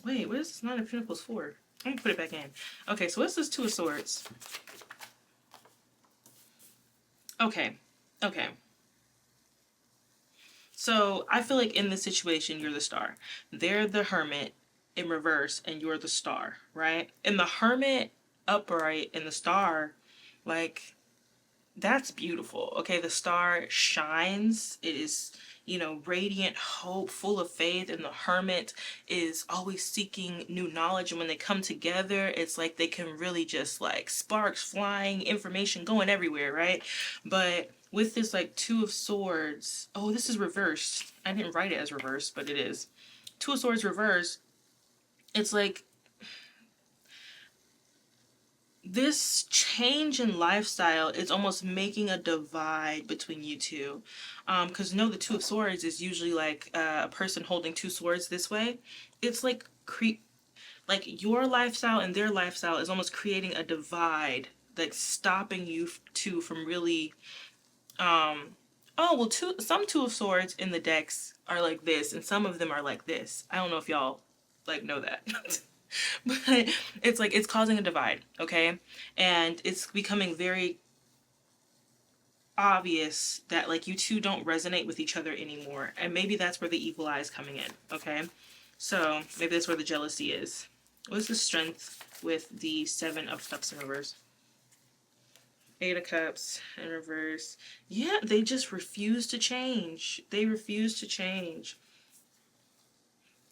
Wait, what is this Nine of Pentacles for? Let me put it back in. Okay, so what's this Two of Swords? Okay. Okay. So I feel like in this situation, you're the star. They're the hermit in reverse, and you're the star, right? And the hermit upright and the star, like, that's beautiful. Okay, the star shines. It is, radiant hope, full of faith, and the hermit is always seeking new knowledge. And when they come together, it's like they can really just like sparks flying, information going everywhere, right? But with this like Two of Swords, oh, this is reversed. I didn't write it as reversed, but it is. Two of Swords reversed. It's like this change in lifestyle is almost making a divide between you two. Because the Two of Swords is usually like a person holding two swords this way. It's like like your lifestyle and their lifestyle is almost creating a divide, like stopping you two from really. Oh well, some Two of Swords in the decks are like this, and some of them are like this. I don't know if y'all like know that. But it's like it's causing a divide, okay? And it's becoming very obvious that like you two don't resonate with each other anymore. And maybe that's where the evil eye is coming in, okay? So maybe that's where the jealousy is. What's the strength with the Seven of Cups in reverse? Eight of Cups in reverse. Yeah, they just refuse to change. They refuse to change.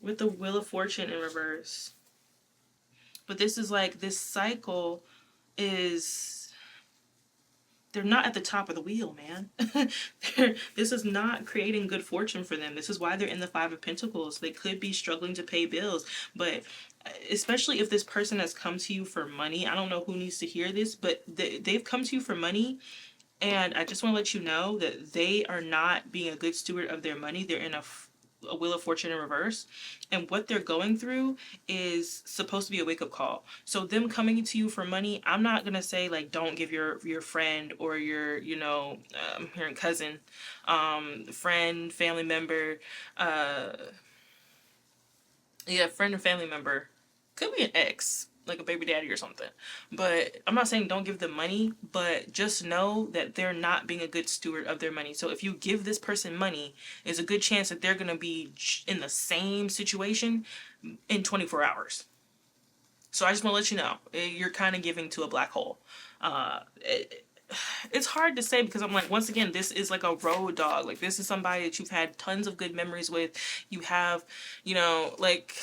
With the Wheel of Fortune in reverse. But this is like, this cycle is, they're not at the top of the wheel, man. This is not creating good fortune for them. This is why they're in the Five of Pentacles. They could be struggling to pay bills, but especially if this person has come to you for money, I don't know who needs to hear this, but they've come to you for money. And I just want to let you know that they are not being a good steward of their money. They're in a Wheel of Fortune in reverse. And what they're going through is supposed to be a wake-up call. So them coming to you for money, I'm not going to say, like, don't give your friend or your, your cousin, friend, family member, uh, yeah, friend or family member. Could be an ex, like a baby daddy or something. But I'm not saying don't give them money, but just know that they're not being a good steward of their money. So if you give this person money, there's a good chance that they're going to be in the same situation in 24 hours. So I just want to let you know, you're kind of giving to a black hole. It's hard to say because I'm like, once again, this is like a road dog. Like, this is somebody that you've had tons of good memories with. You have, like,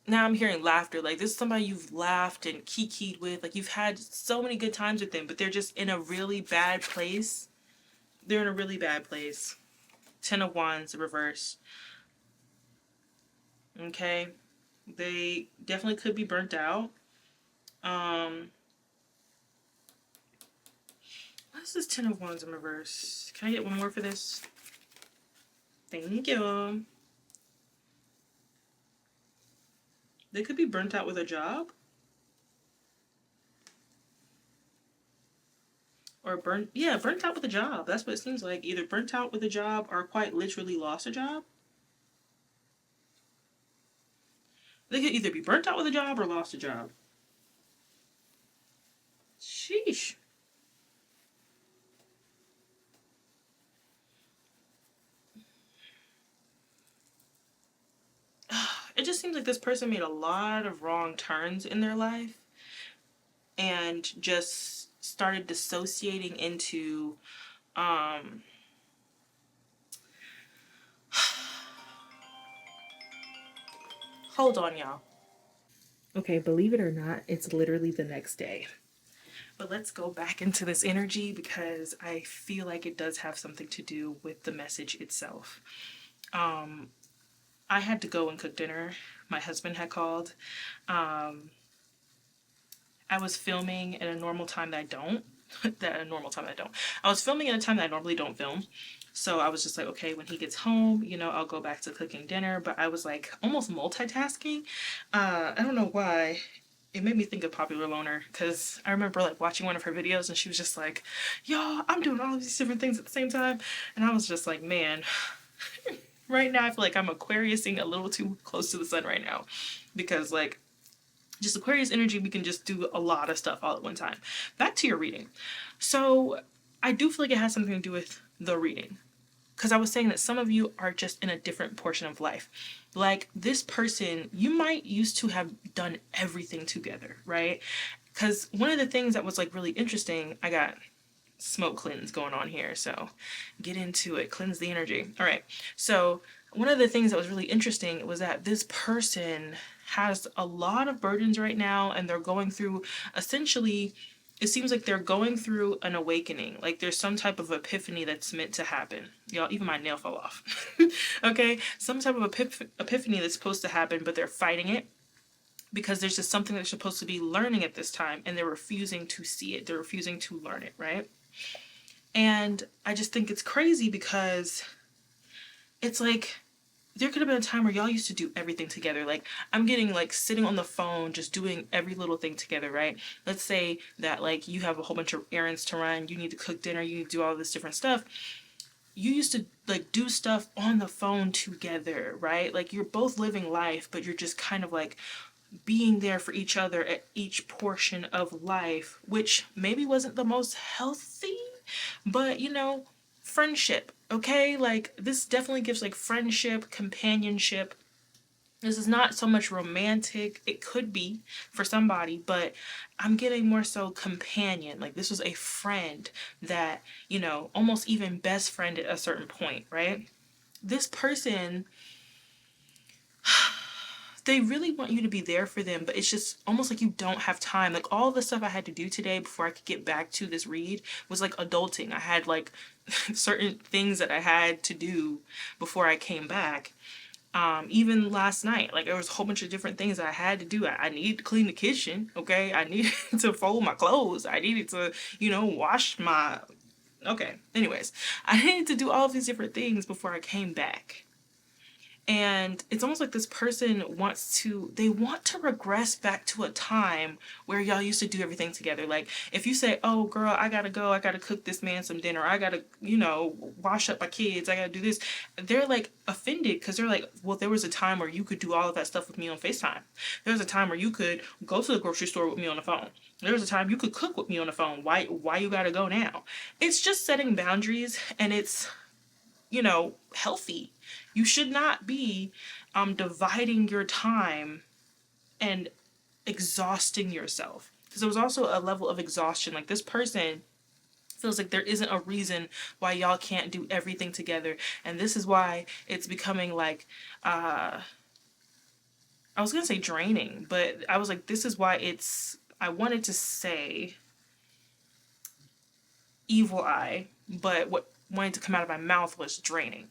now I'm hearing laughter. Like, this is somebody you've laughed and kikied with. Like, you've had so many good times with them, but they're just in a really bad place. They're in a really bad place. Ten of Wands reverse. Okay. They definitely could be burnt out. What's this Ten of Wands in reverse? Can I get one more for this? Thank you. They could be burnt out with a job. Or burnt out with a job. That's what it seems like. Either burnt out with a job or quite literally lost a job. They could either be burnt out with a job or lost a job. Sheesh. It just seems like this person made a lot of wrong turns in their life and just started dissociating into hold on, y'all. Okay, believe it or not, it's literally the next day. But let's go back into this energy because I feel like it does have something to do with the message itself. I had to go and cook dinner. My husband had called. I was filming at a normal time that I don't. I was filming at a time that I normally don't film. So I was just like, okay, when he gets home, I'll go back to cooking dinner. But I was like almost multitasking. I don't know why. it made me think of Popular Loner, because I remember like watching one of her videos and she was just like, y'all, I'm doing all of these different things at the same time. And I was just like, man, right now I feel like I'm Aquariusing a little too close to the sun right now, because like just Aquarius energy, we can just do a lot of stuff all at one time. Back to your reading. So I do feel like it has something to do with the reading, because I was saying that some of you are just in a different portion of life. Like this person, you might used to have done everything together, right? Because one of the things that was like really interesting, I got smoke cleanse going on here, so get into it, cleanse the energy. All right, so one of the things that was really interesting was that this person has a lot of burdens right now, and they're going through, essentially, it seems like they're going through an awakening. Like there's some type of epiphany that's meant to happen. Y'all, even my nail fell off. Okay, some type of epiphany that's supposed to happen, but they're fighting it because there's just something they're supposed to be learning at this time, and they're refusing to see it. They're refusing to learn it, right? And I just think it's crazy because it's like there could have been a time where y'all used to do everything together. Like I'm getting like sitting on the phone, just doing every little thing together, right? Let's say that like you have a whole bunch of errands to run, you need to cook dinner, you need to do all this different stuff. You used to like do stuff on the phone together, right? Like you're both living life, but you're just kind of like being there for each other at each portion of life, which maybe wasn't the most healthy, but you know, friendship, okay? Like this definitely gives like friendship, companionship. This is not so much romantic. It could be for somebody, but I'm getting more so companion. Like this was a friend that, you know, almost even best friend at a certain point, right? This person, they really want you to be there for them, but it's just almost like you don't have time. Like all the stuff I had to do today before I could get back to this read was like adulting. I had like certain things that I had to do before I came back. Even last night, like there was a whole bunch of different things that I had to do. I needed to clean the kitchen, okay? I needed to fold my clothes. I needed to, you know, wash my... Okay, anyways. I needed to do all of these different things before I came back. And it's almost like this person they want to regress back to a time where y'all used to do everything together. Like if you say, oh girl, I gotta go, I gotta cook this man some dinner, I gotta, you know, wash up my kids, I gotta do this. They're like offended because they're like, well, there was a time where you could do all of that stuff with me on FaceTime. There was a time where you could go to the grocery store with me on the phone. There was a time you could cook with me on the phone. Why you gotta go now? It's just setting boundaries, and it's, you know, healthy. You should not be dividing your time and exhausting yourself. Because there was also a level of exhaustion. Like this person feels like there isn't a reason why y'all can't do everything together. And this is why it's becoming like, I was going to say draining, but I was like, this is why I wanted to say evil eye, but what wanted to come out of my mouth was draining.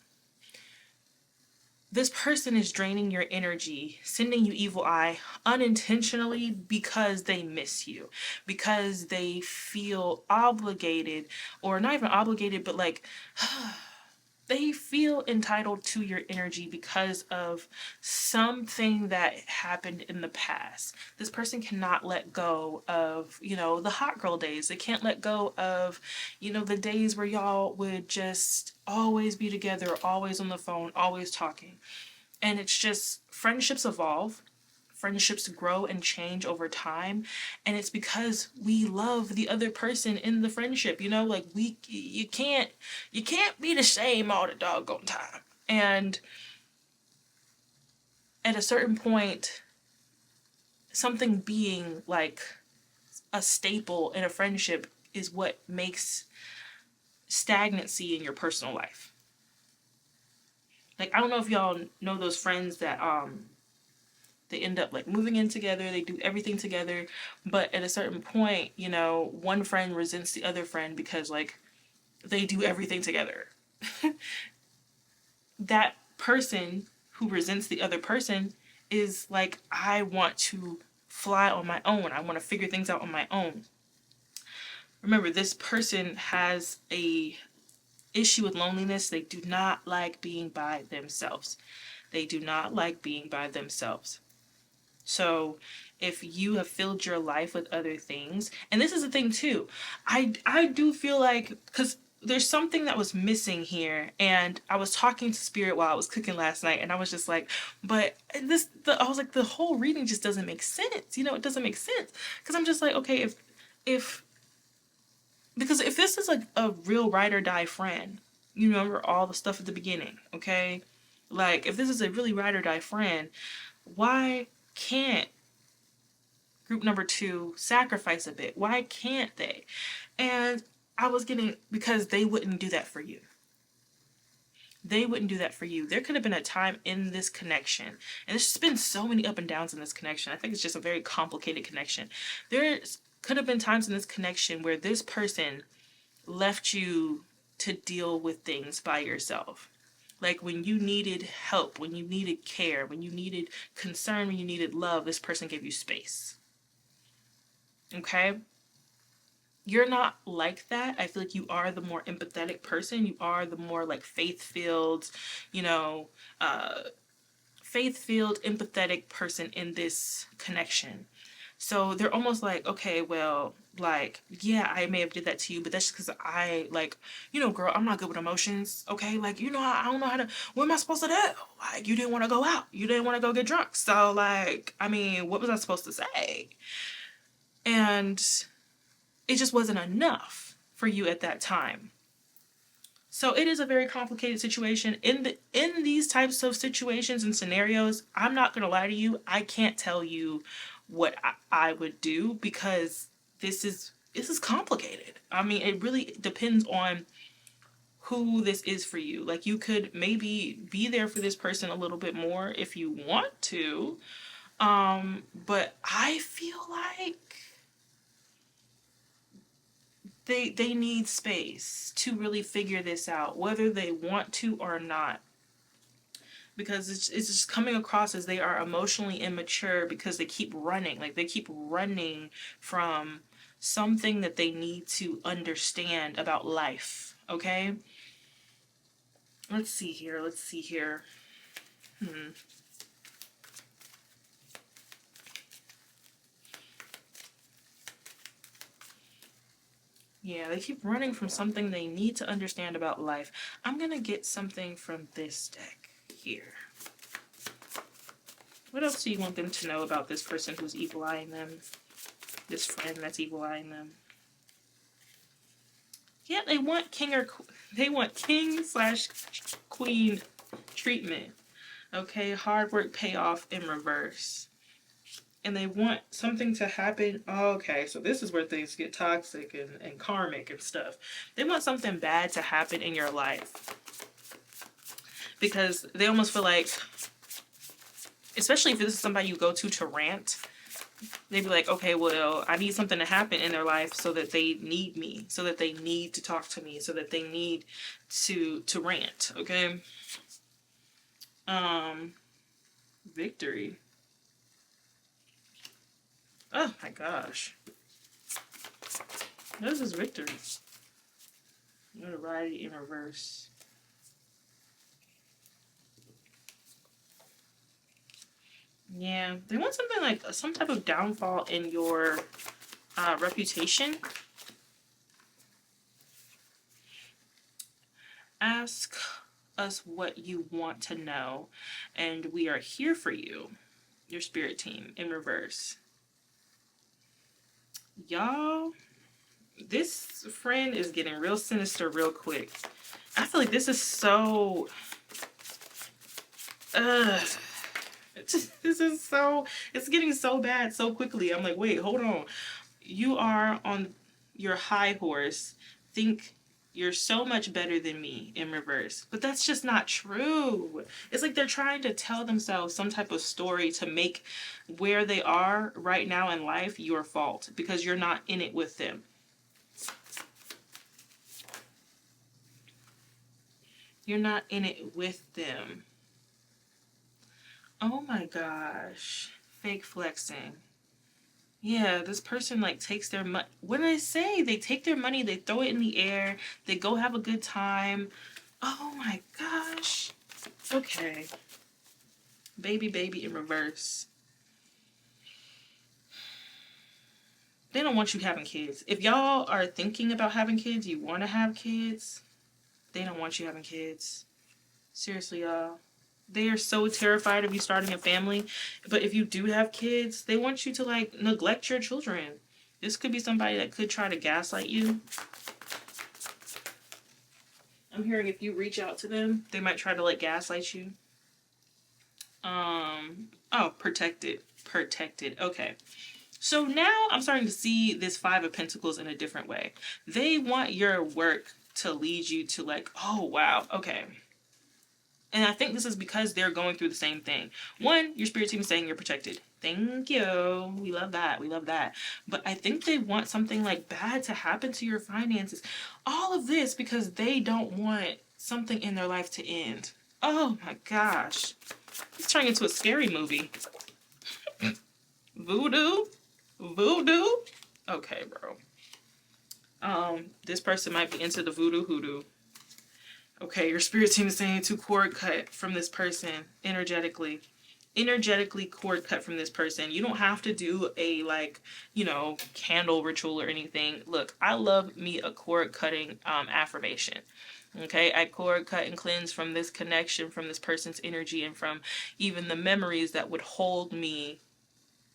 This person is draining your energy, sending you evil eye unintentionally because they miss you, because they feel obligated, or not even obligated, but like they feel entitled to your energy because of something that happened in the past. This person cannot let go of, you know, the hot girl days. They can't let go of, you know, the days where y'all would just always be together, always on the phone, always talking. And it's just friendships evolve. Friendships grow and change over time, and it's because we love the other person in the friendship, you know, like you can't be the same all the doggone time. And at a certain point, something being like a staple in a friendship is what makes stagnancy in your personal life. Like I don't know if y'all know those friends that they end up like moving in together, they do everything together, but at a certain point, you know, one friend resents the other friend because like they do everything together. That person who resents the other person is like, I want to fly on my own. I want to figure things out on my own. Remember, this person has a issue with loneliness. They do not like being by themselves. They do not like being by themselves. So if you have filled your life with other things, and this is the thing too, I do feel like, because there's something that was missing here, and I was talking to Spirit while I was cooking last night, and I was just like, but I was like, the whole reading just doesn't make sense. It doesn't make sense, because I'm just like, okay, if because if this is like a real ride or die friend, you remember all the stuff at the beginning, okay? Like, if this is a really ride or die friend, why can't group number two sacrifice a bit? Why can't they? And I was getting, because they wouldn't do that for you. They wouldn't do that for you. There could have been a time in this connection, and there's just been so many up and downs in this connection. I think it's just a very complicated connection. There could have been times in this connection where this person left you to deal with things by yourself. Like when you needed help, when you needed care, when you needed concern, when you needed love, this person gave you space. Okay? You're not like that. I feel like you are the more empathetic person. You are the more like faith-filled, you know, faith-filled, empathetic person in this connection. So they're almost like, okay, well, like, yeah, I may have did that to you, but that's just because I, like, girl, I'm not good with emotions, okay? Like, I don't know how to, what am I supposed to do? Like, you didn't want to go out. You didn't want to go get drunk. So, like, I mean, what was I supposed to say? And it just wasn't enough for you at that time. So it is a very complicated situation. In these types of situations and scenarios, I'm not gonna lie to you, I can't tell you what I would do, because this is complicated. I mean, it really depends on who this is for you. Like, you could maybe be there for this person a little bit more if you want to. But I feel like they need space to really figure this out, whether they want to or not. Because it's just coming across as they are emotionally immature, because they keep running. Like, they keep running from something that they need to understand about life. Okay? Let's see here. Let's see here. Yeah, they keep running from something they need to understand about life. I'm gonna get something from this deck here. What else do you want them to know about this person who's evil-eyeing them? This friend that's evil-eyeing them? Yeah, they want king slash queen treatment. Okay, hard work payoff in reverse. And they want something to happen. Okay, so this is where things get toxic and karmic and stuff. They want something bad to happen in your life, because they almost feel like, especially if this is somebody you go to rant, they'd be like, okay, well, I need something to happen in their life so that they need me, so that they need to talk to me, so that they need to rant, okay? Victory. Oh my gosh. What is this victory? Notoriety in reverse. Yeah, they want something like some type of downfall in your reputation. Ask us what you want to know, and we are here for you. Your spirit team in reverse. Y'all, this friend is getting real sinister real quick. I feel like this is so... this is so... It's getting so bad so quickly. I'm like, wait, hold on. You are on your high horse. Think you're so much better than me in reverse. But that's just not true. It's like they're trying to tell themselves some type of story to make where they are right now in life your fault, because you're not in it with them. You're not in it with them. Oh my gosh. Fake flexing. Yeah, this person like takes their money. What did I say? They take their money, they throw it in the air, they go have a good time. Oh my gosh. Okay. Baby in reverse. They don't want you having kids. If y'all are thinking about having kids, you want to have kids, they don't want you having kids. Seriously, y'all. They are so terrified of you starting a family. But if you do have kids, they want you to like neglect your children. This could be somebody that could try to gaslight you. I'm hearing if you reach out to them, they might try to like gaslight you. Oh, protected. Protected. Okay. So now I'm starting to see this Five of Pentacles in a different way. They want your work to lead you to like, oh wow, okay. And I think this is because they're going through the same thing. One, your spirit team is saying you're protected. Thank you. We love that. We love that. But I think they want something like bad to happen to your finances. All of this because they don't want something in their life to end. Oh my gosh. It's turning into a scary movie. Voodoo? Voodoo? Okay, bro. This person might be into the voodoo hoodoo. Okay, your spirit team is saying to cord cut from this person energetically. Energetically cord cut from this person. You don't have to do a like, you know, candle ritual or anything. Look, I love me a cord cutting affirmation. Okay, I cord cut and cleanse from this connection, from this person's energy, and from even the memories that would hold me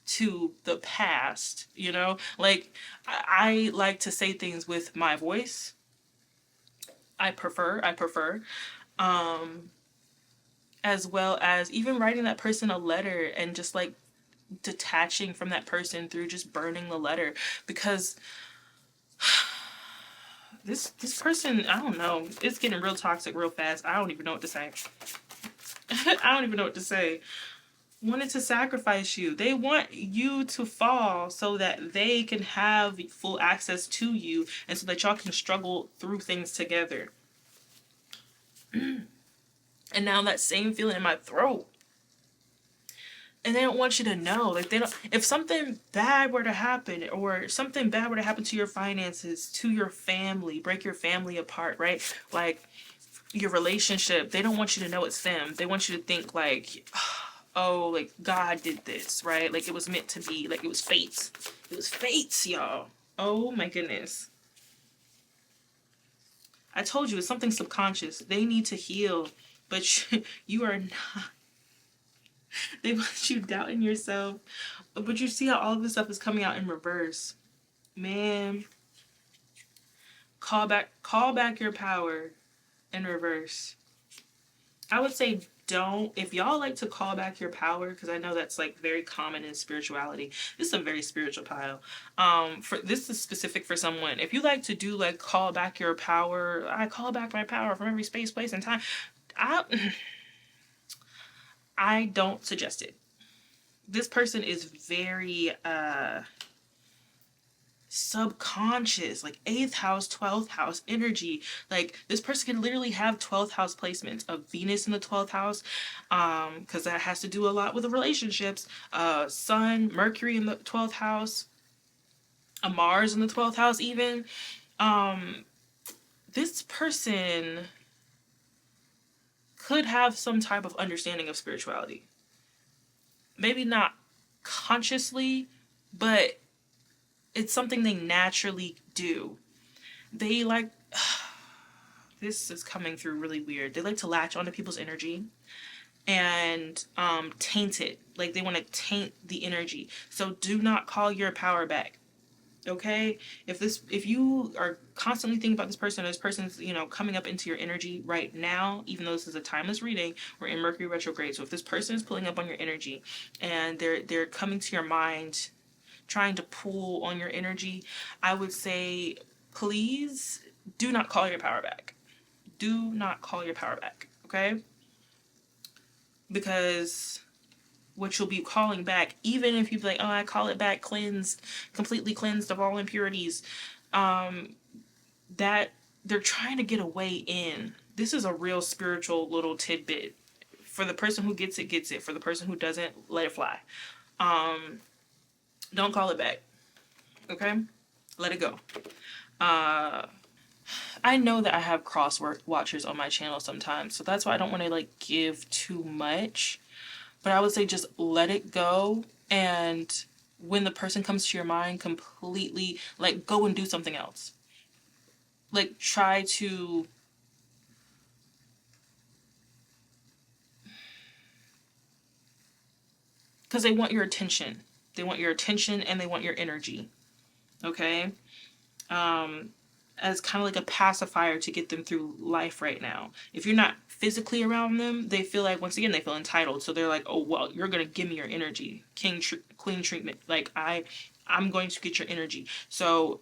to the past, you know? Like, I like to say things with my voice. I prefer. As well as even writing that person a letter and just like detaching from that person through just burning the letter, because this person, I don't know, it's getting real toxic real fast. I don't even know what to say. I don't even know what to say. Wanted to sacrifice you. They want you to fall so that they can have full access to you and so that y'all can struggle through things together. And now that same feeling in my throat. And they don't want you to know. Like, they don't, if something bad were to happen, or something bad were to happen to your finances, to your family, break your family apart, right? Like your relationship, they don't want you to know it's them. They want you to think like, oh, like God did this, right? Like it was meant to be, like it was fate. It was fate, y'all. Oh my goodness. I told you, it's something subconscious. They need to heal, but you are not. They want you doubting yourself. But you see how all of this stuff is coming out in reverse. Man, call back your power in reverse. I would say don't, if y'all like to call back your power, because I know that's like very common in spirituality. This is a very spiritual pile. For this is specific for someone. If you like to do like call back your power, I call back my power from every space, place, and time. I don't suggest it. This person is very subconscious, like 8th house, 12th house energy. Like this person can literally have 12th house placements of Venus in the 12th house, because that has to do a lot with the relationships. Sun, Mercury in the 12th house, a Mars in the 12th house even. This person could have some type of understanding of spirituality. Maybe not consciously, but it's something they naturally do. They like, this is coming through really weird. They like to latch onto people's energy and taint it. Like they want to taint the energy. So do not call your power back. Okay? If you are constantly thinking about this person, this person's, you know, coming up into your energy right now, even though this is a timeless reading, we're in Mercury retrograde. So if this person is pulling up on your energy and they're coming to your mind, trying to pull on your energy, I would say, please do not call your power back. Do not call your power back, okay? Because what you'll be calling back, even if you be like, oh, I call it back cleansed, completely cleansed of all impurities, that they're trying to get a way in. This is a real spiritual little tidbit. For the person who gets it, gets it. For the person who doesn't, let it fly. Don't call it back. Okay? Let it go. I know that I have cross watchers on my channel sometimes, so that's why I don't want to like give too much. But I would say just let it go and when the person comes to your mind, completely, like, go and do something else. Like, try to, because they want your attention. They want your attention and they want your energy. Okay? As kind of like a pacifier to get them through life right now. If you're not physically around them, they feel like, once again, they feel entitled. So they're like, oh, well, you're going to give me your energy. Queen treatment. Like, I'm going to get your energy. So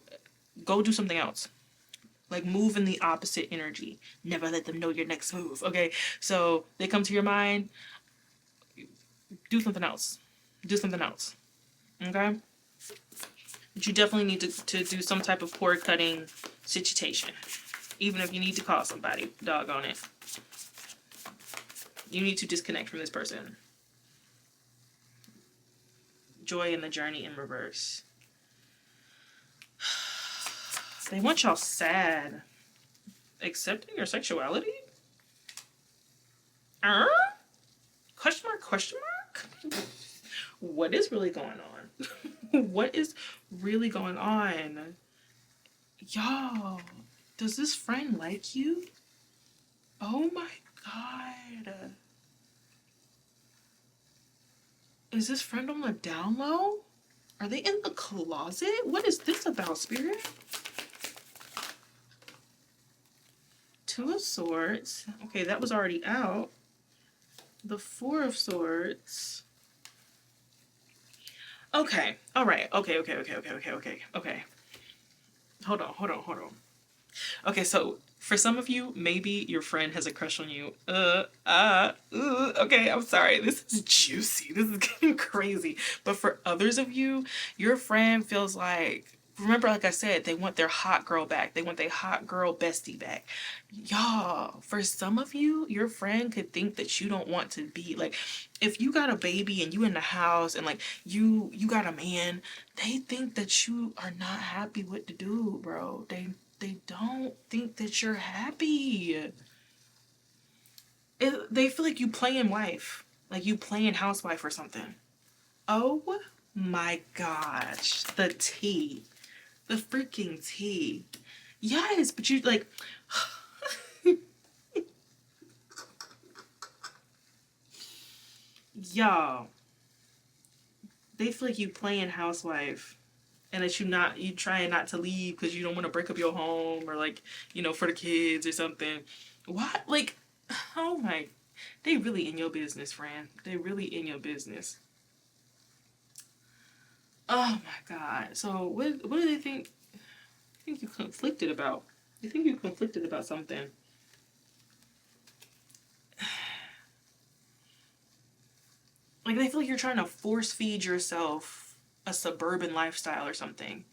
go do something else. Like, move in the opposite energy. Never let them know your next move. Okay? So they come to your mind, do something else. Do something else. Okay? But you definitely need to do some type of cord cutting situation. Even if you need to call somebody, doggone it. You need to disconnect from this person. Joy in the journey in reverse. They want y'all sad. Accepting your sexuality? Question mark, question mark? What is really going on? What is really going on? Y'all, does this friend like you? Oh my god. Is this friend on the down low? Are they in the closet? What is this about, Spirit? Two of Swords. Okay, that was already out. The Four of Swords. Okay. All right. Okay. Hold on. Okay, so for some of you, maybe your friend has a crush on you. Okay, I'm sorry. This is juicy. This is getting crazy. But for others of you, your friend feels like, remember, like I said, they want their hot girl back. They want their hot girl bestie back. Y'all, for some of you, your friend could think that you don't want to be, like, if you got a baby and you in the house and like you got a man, they think that you are not happy with the dude, bro. They don't think that you're happy. They feel like you playing wife, like you playing housewife or something. Oh my gosh, the tea, the freaking tea. Yes, but you like, y'all, they feel like you playing housewife and that you trying not to leave because you don't want to break up your home or, like, for the kids or something. What? Like, oh my, they really in your business, friend. They really in your business. Oh my god. So what do they think? I think you conflicted about. They think you conflicted about something. Like, they feel like you're trying to force feed yourself a suburban lifestyle or something.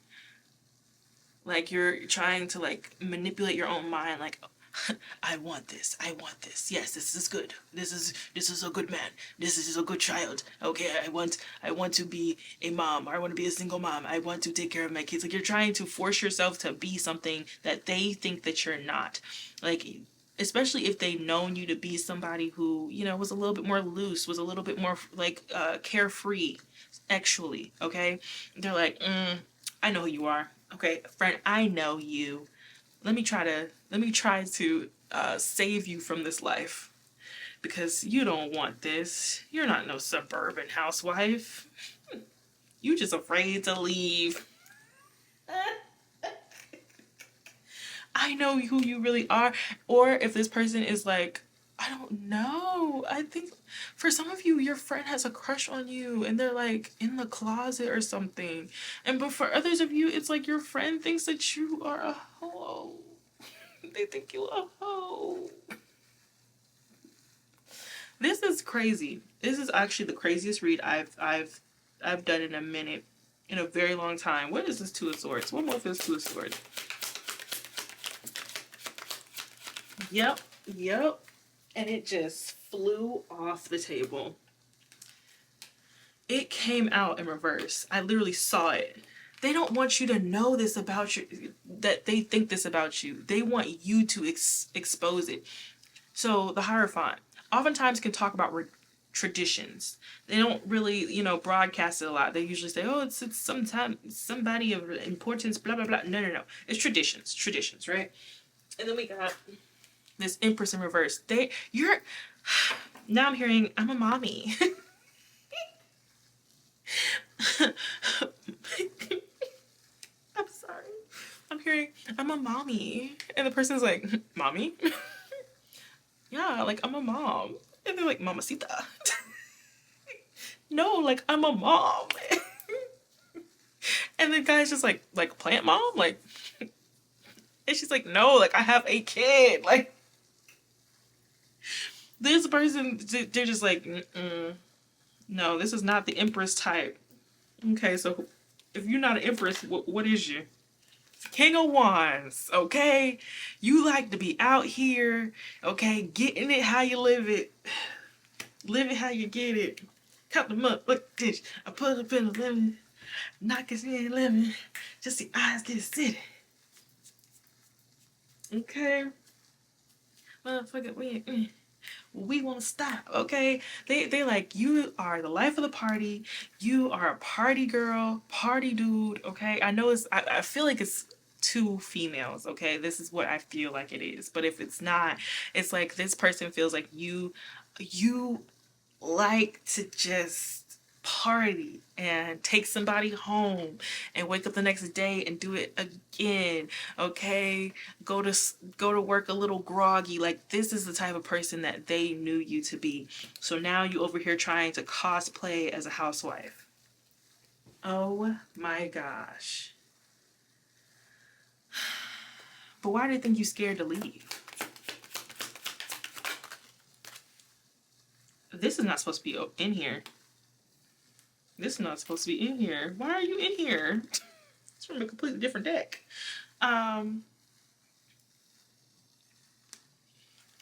Like, you're trying to, like, manipulate your own mind, like, I want this. I want this. Yes, this is good. This is a good man. This is a good child. Okay, I want to be a mom. Or I want to be a single mom. I want to take care of my kids. Like, you're trying to force yourself to be something that they think that you're not. Like, especially if they've known you to be somebody who, was a little bit more loose, was a little bit more, like, carefree sexually, okay? They're like, I know who you are. Okay, friend, I know you. Let me try to save you from this life because you don't want this. You're not no suburban housewife. You just afraid to leave. I know who you really are. Or if this person is like, I don't know. I think for some of you, your friend has a crush on you and they're like in the closet or something. But for others of you, it's like your friend thinks that you are a hoe. They think you a hoe. This is crazy. This is actually the craziest read I've done in a minute, in a very long time. What is this Two of Swords? What more is this Two of Swords? Yep. And it just flew off the table. It came out in reverse. I literally saw it. They don't want you to know this about you, that they think this about you. They want you to expose it. So the Hierophant oftentimes can talk about traditions. They don't really, broadcast it a lot. They usually say, oh, it's sometime somebody of importance, blah, blah, blah. No, no, no. It's traditions, right? And then we got this Empress in reverse. Now I'm hearing, I'm a mommy. I'm sorry. I'm hearing, I'm a mommy. And the person's like, mommy? Yeah, like, I'm a mom. And they're like, mamacita. No, like, I'm a mom. And the guy's just like plant mom? Like, and she's like, no, like, I have a kid. Like, this person, they're just like, mm-mm. No, this is not the Empress type. Okay, so if you're not an Empress, what is you? King of Wands, okay? You like to be out here, okay? Getting it how you live it. Live it how you get it. Count them up. Look, this. I put up in a lemon. Knock it in a lemon. Just the eyes get city. Okay? Motherfucker, we won't stop, okay? They like, you are the life of the party. You are a party girl, party dude, okay? I know I feel like it's two females, okay? This is what I feel like it is. But if it's not, it's like this person feels like you like to just party and take somebody home and wake up the next day and do it again, okay? Go to work a little groggy. Like, this is the type of person that they knew you to be. So now you over here trying to cosplay as a housewife. Oh my gosh. But why do you think you scared to leave? This is not supposed to be in here. This is not supposed to be in here. Why are you in here? It's from a completely different deck. I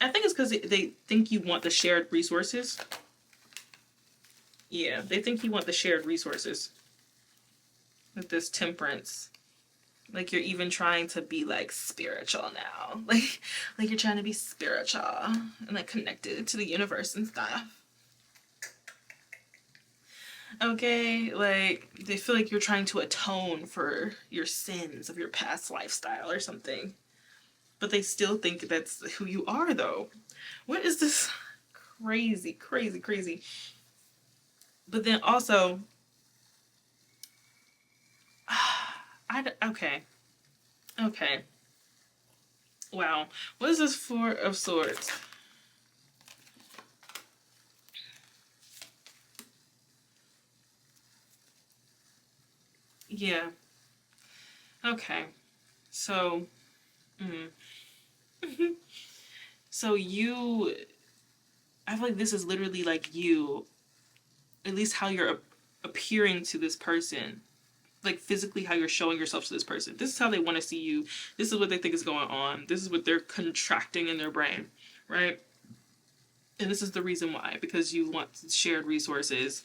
think it's because they think you want the shared resources. Yeah, they think you want the shared resources. With this Temperance. Like, you're even trying to be, like, spiritual now. Like you're trying to be spiritual and, like, connected to the universe and stuff. Okay, like, they feel like you're trying to atone for your sins of your past lifestyle or something. But they still think that's who you are, though. What is this? Crazy, crazy, crazy. But then also, okay. Wow. What is this Four of Swords? Yeah. Okay. So, so I feel like this is literally like you, at least how you're appearing to this person, like physically how you're showing yourself to this person. This is how they want to see you. This is what they think is going on. This is what they're contracting in their brain, right? And this is the reason why, because you want shared resources,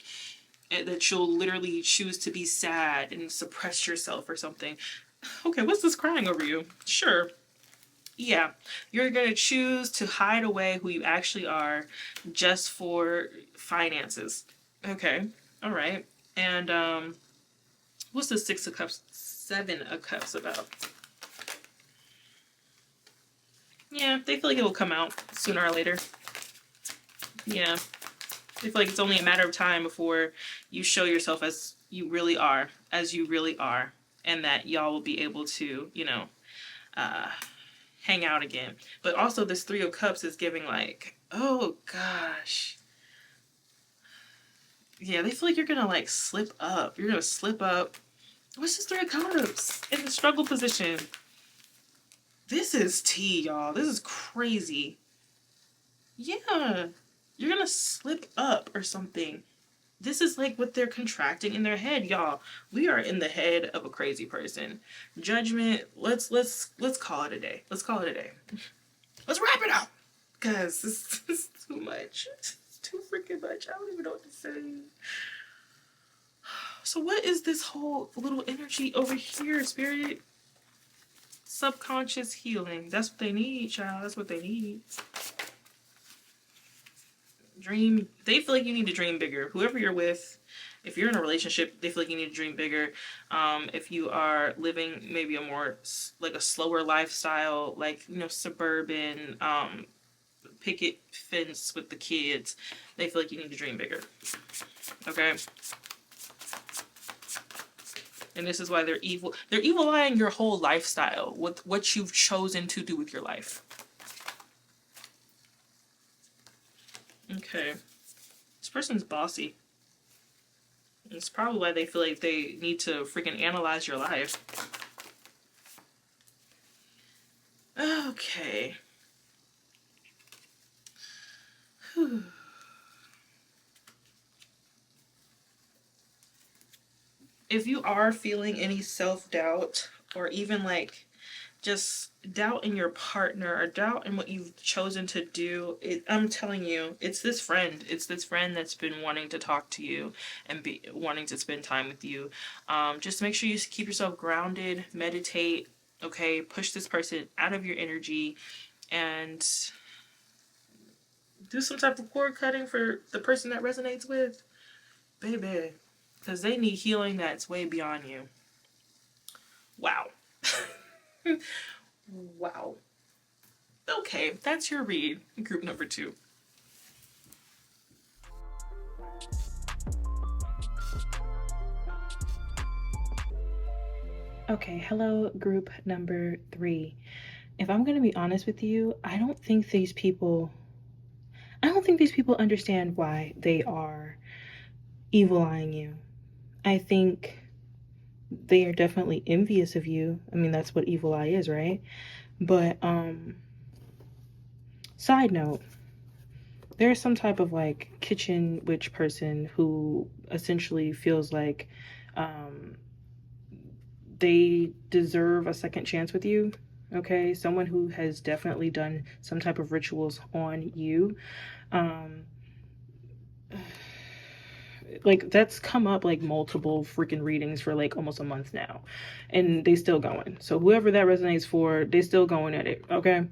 and that you'll literally choose to be sad and suppress yourself or something. Okay, what's this crying over you? Sure. Yeah, you're going to choose to hide away who you actually are just for finances. Okay, all right. And what's the Six of Cups, Seven of Cups about? Yeah, they feel like it will come out sooner or later. Yeah, they feel like it's only a matter of time before you show yourself as you really are, and that y'all will be able to, hang out again. But also this Three of Cups is giving like, oh gosh. Yeah, they feel like you're gonna like slip up. You're gonna slip up. What's this Three of Cups? In the struggle position. This is tea, y'all. This is crazy. Yeah. You're gonna slip up or something. This is like what they're contracting in their head, y'all. We are in the head of a crazy person. Judgment. Let's call it a day. Let's call it a day. Let's wrap it up. Cause this is too much. It's too freaking much. I don't even know what to say. So what is this whole little energy over here, Spirit? Subconscious healing. That's what they need, child. That's what they need. They feel like you need to dream bigger. Whoever you're with, if you're in a relationship, they feel like you need to dream bigger. If you are living maybe a more like a slower lifestyle, like, suburban, picket fence with the kids, they feel like you need to dream bigger. Okay. And this is why they're evil. They're evil eyeing your whole lifestyle, what you've chosen to do with your life. Okay. This person's bossy. It's probably why they feel like they need to freaking analyze your life. Okay. Whew. If you are feeling any self-doubt, or even like just doubt in your partner or doubt in what you've chosen to do, I'm telling you, it's this friend. It's this friend that's been wanting to talk to you and be wanting to spend time with you. Just make sure you keep yourself grounded, meditate, okay? Push this person out of your energy and do some type of cord cutting for the person that resonates with, baby. Because they need healing that's way beyond you. Wow. Wow. Okay, that's your read. Group number 2. Okay, hello, group number 3. If I'm going to be honest with you, I don't think these people understand why they are evil eyeing you. I think they are definitely envious of you. I mean, that's what evil eye is, right? But side note, there's some type of like kitchen witch person who essentially feels like they deserve a second chance with you. Okay, someone who has definitely done some type of rituals on you. Like that's come up like multiple freaking readings for like almost a month now, and they still going. So whoever that resonates for, they still going at it. Okay.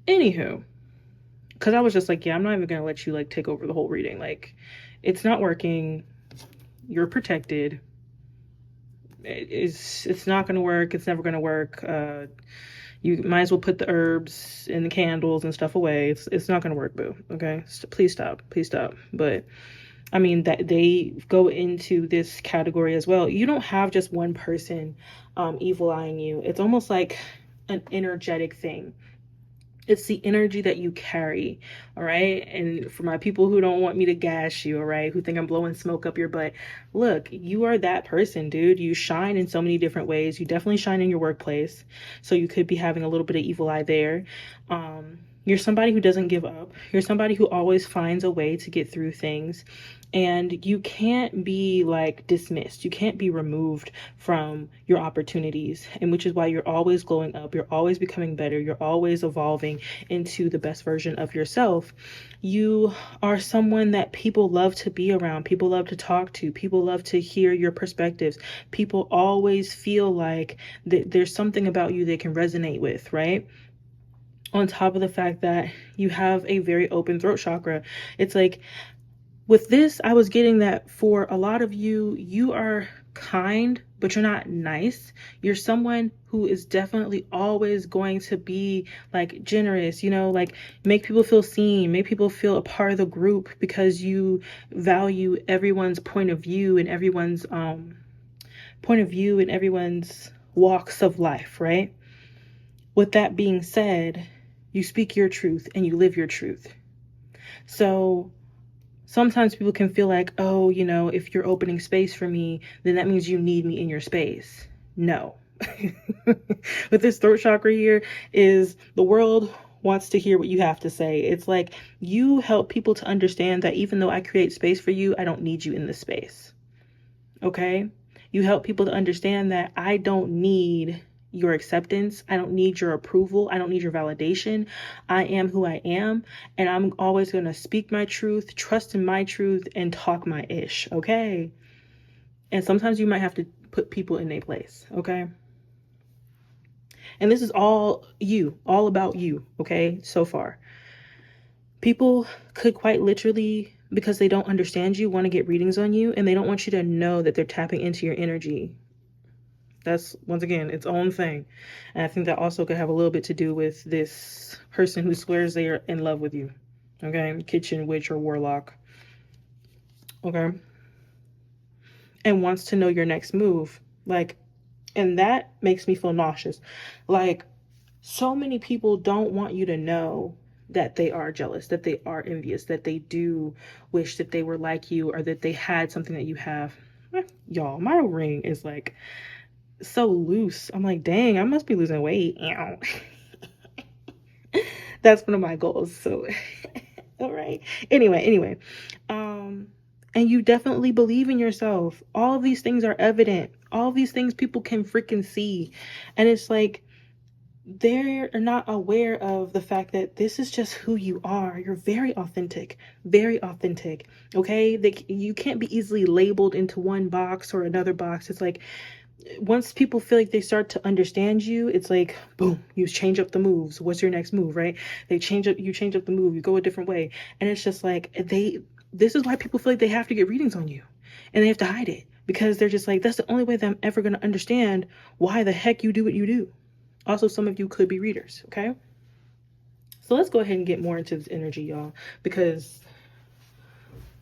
Anywho, because I was just like, yeah, I'm not even gonna let you like take over the whole reading. Like, it's not working. You're protected. It's not gonna work. It's never gonna work. You might as well put the herbs and the candles and stuff away. It's not gonna work, boo. Okay, please stop. Please stop. But I mean, that they go into this category as well. You don't have just one person evil eyeing you. It's almost like an energetic thing. It's the energy that you carry, all right? And for my people who don't want me to gas you, all right, who think I'm blowing smoke up your butt, look, you are that person, dude. You shine in so many different ways. You definitely shine in your workplace, so you could be having a little bit of evil eye there. You're somebody who doesn't give up. You're somebody who always finds a way to get through things. And you can't be like dismissed. You can't be removed from your opportunities. And which is why you're always glowing up. You're always becoming better. You're always evolving into the best version of yourself. You are someone that people love to be around. People love to talk to. People love to hear your perspectives. People always feel like there's something about you they can resonate with, right? On top of the fact that you have a very open throat chakra. It's like, with this, I was getting that for a lot of you, you are kind, but you're not nice. You're someone who is definitely always going to be like generous, like make people feel seen, make people feel a part of the group because you value everyone's point of view and everyone's walks of life, right? With that being said, you speak your truth and you live your truth. So sometimes people can feel like, oh, if you're opening space for me, then that means you need me in your space. No. With this throat chakra here is the world wants to hear what you have to say. It's like you help people to understand that even though I create space for you, I don't need you in the space. Okay? You help people to understand that I don't need your acceptance. I don't need your approval. I don't need your validation. I am who I am, and I'm always going to speak my truth, trust in my truth, and talk my ish, okay? And sometimes you might have to put people in their place, okay? And this is all about you, okay, so far. People could quite literally, because they don't understand you, want to get readings on you, and they don't want you to know that they're tapping into your energy. That's, once again, its own thing. And I think that also could have a little bit to do with this person who swears they are in love with you. Okay? Kitchen witch or warlock. Okay? And wants to know your next move. Like, and that makes me feel nauseous. Like, so many people don't want you to know that they are jealous, that they are envious, that they do wish that they were like you, or that they had something that you have. Y'all, my ring is like so loose. I'm like, dang, I must be losing weight. That's one of my goals. So, all right. Anyway, and you definitely believe in yourself. All of these things are evident. All of these things people can freaking see. And it's like, they're not aware of the fact that this is just who you are. You're very authentic, okay? You can't be easily labeled into one box or another box. It's like, once people feel like they start to understand you, it's like, boom, you change up the moves. What's your next move, right? You change up the move, you go a different way. And it's just like, this is why people feel like they have to get readings on you, and they have to hide it, because they're just like, that's the only way that I'm ever going to understand why the heck you do what you do. Also, some of you could be readers, okay? So let's go ahead and get more into this energy, y'all, because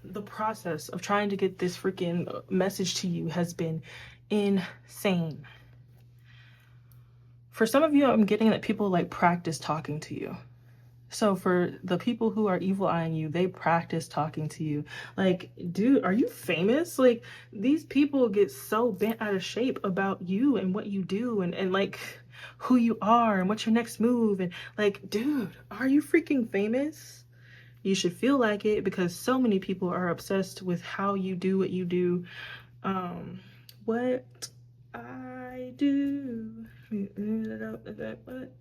the process of trying to get this freaking message to you has been insane. For some of you, I'm getting that people like practice talking to you. So for the people who are evil eyeing you, they practice talking to you. Like, dude, are you famous? Like, these people get so bent out of shape about you and what you do, and like who you are and what's your next move. And like, dude, are you freaking famous? You should feel like it, because so many people are obsessed with how you do what you do. What I do. What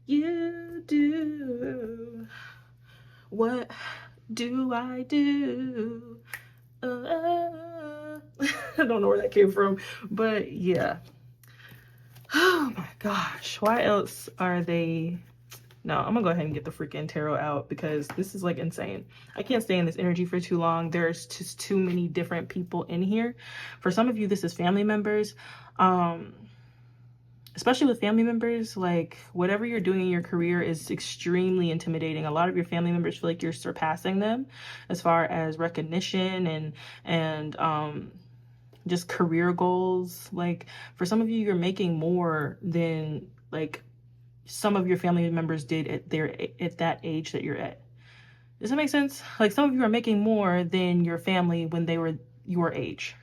you do. What do I do? I don't know where that came from, but yeah. Oh my gosh. Why else are they? No, I'm gonna go ahead and get the freaking tarot out, because this is like insane. I can't stay in this energy for too long. There's just too many different people in here. For some of you, this is family members. Especially with family members, like whatever you're doing in your career is extremely intimidating. A lot of your family members feel like you're surpassing them as far as recognition and just career goals. Like for some of you, you're making more than like some of your family members did at that age that you're at. Does that make sense? Like some of you are making more than your family when they were your age.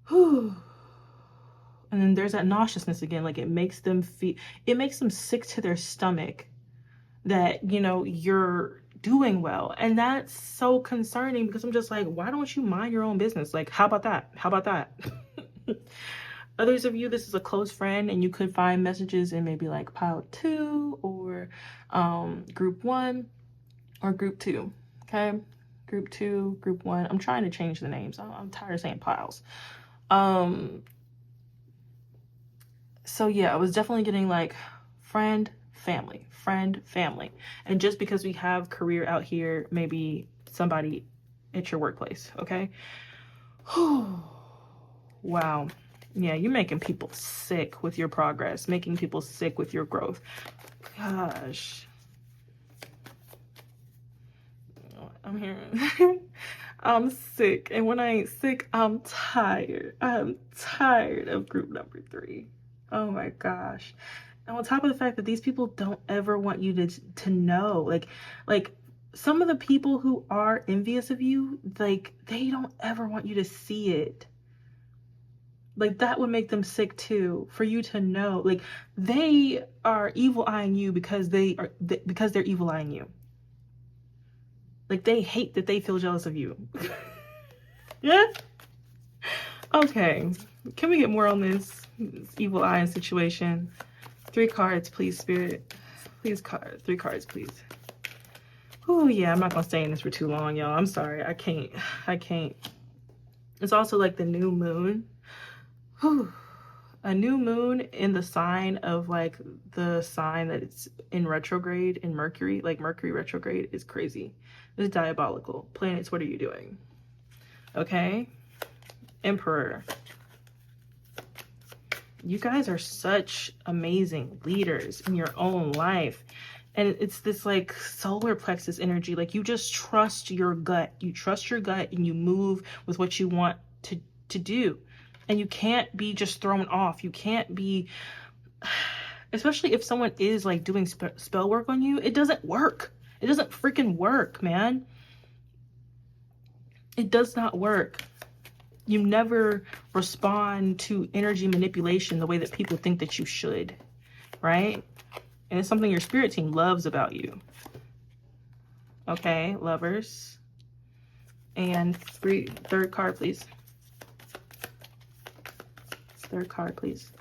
Whew. And then there's that nauseousness again. Like it makes them sick to their stomach that, you know, you're doing well. And that's so concerning, because I'm just like, why don't you mind your own business? Like, how about that? How about that? Others of you, this is a close friend, and you could find messages in maybe like pile 2 or group 1 or group 2. Okay, group 2, group 1. I'm trying to change the names. I'm tired of saying piles. So yeah, I was definitely getting like friend, family. And just because we have career out here, maybe somebody at your workplace, okay? Wow. Yeah, you're making people sick with your progress, making people sick with your growth. Gosh. I'm hearing I'm sick. And when I ain't sick, I'm tired. I'm tired of group number 3. Oh my gosh. And on top of the fact that these people don't ever want you to know, like some of the people who are envious of you, like they don't ever want you to see it. Like that would make them sick too, for you to know. Like they are evil eyeing you because they're evil eyeing you. Like they hate that they feel jealous of you. Yeah. Okay. Can we get more on this evil eyeing situation? 3 cards, please, Spirit. Please, 3 cards, please. Oh yeah, I'm not gonna stay in this for too long, y'all. I'm sorry. I can't. It's also like the new moon. Whew. A new moon in the sign of like the sign that it's in retrograde in Mercury, like Mercury retrograde, is crazy. It's diabolical. Planets, what are you doing? Okay. Emperor. You guys are such amazing leaders in your own life. And it's this like solar plexus energy. Like you just trust your gut. You trust your gut and you move with what you want to do. And you can't be just thrown off. You can't be, especially if someone is like doing spell work on you, it doesn't work. It doesn't freaking work, man. It does not work. You never respond to energy manipulation the way that people think that you should, right? And it's something your spirit team loves about you. Okay, lovers. And third card, please. Third card, please.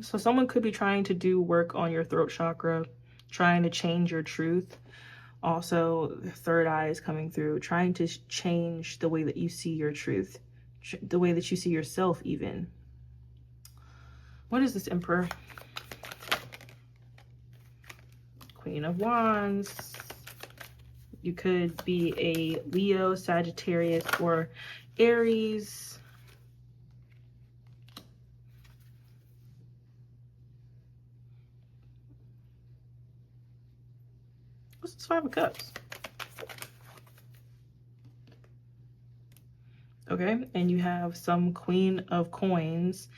So someone could be trying to do work on your throat chakra, trying to change your truth. Also, the third eye is coming through, trying to change the way that you see your truth, the way that you see yourself even. What is this, Emperor? Queen of Wands. You could be a Leo, Sagittarius, or Aries. What's this Five of Cups? Okay, and you have some Queen of Coins,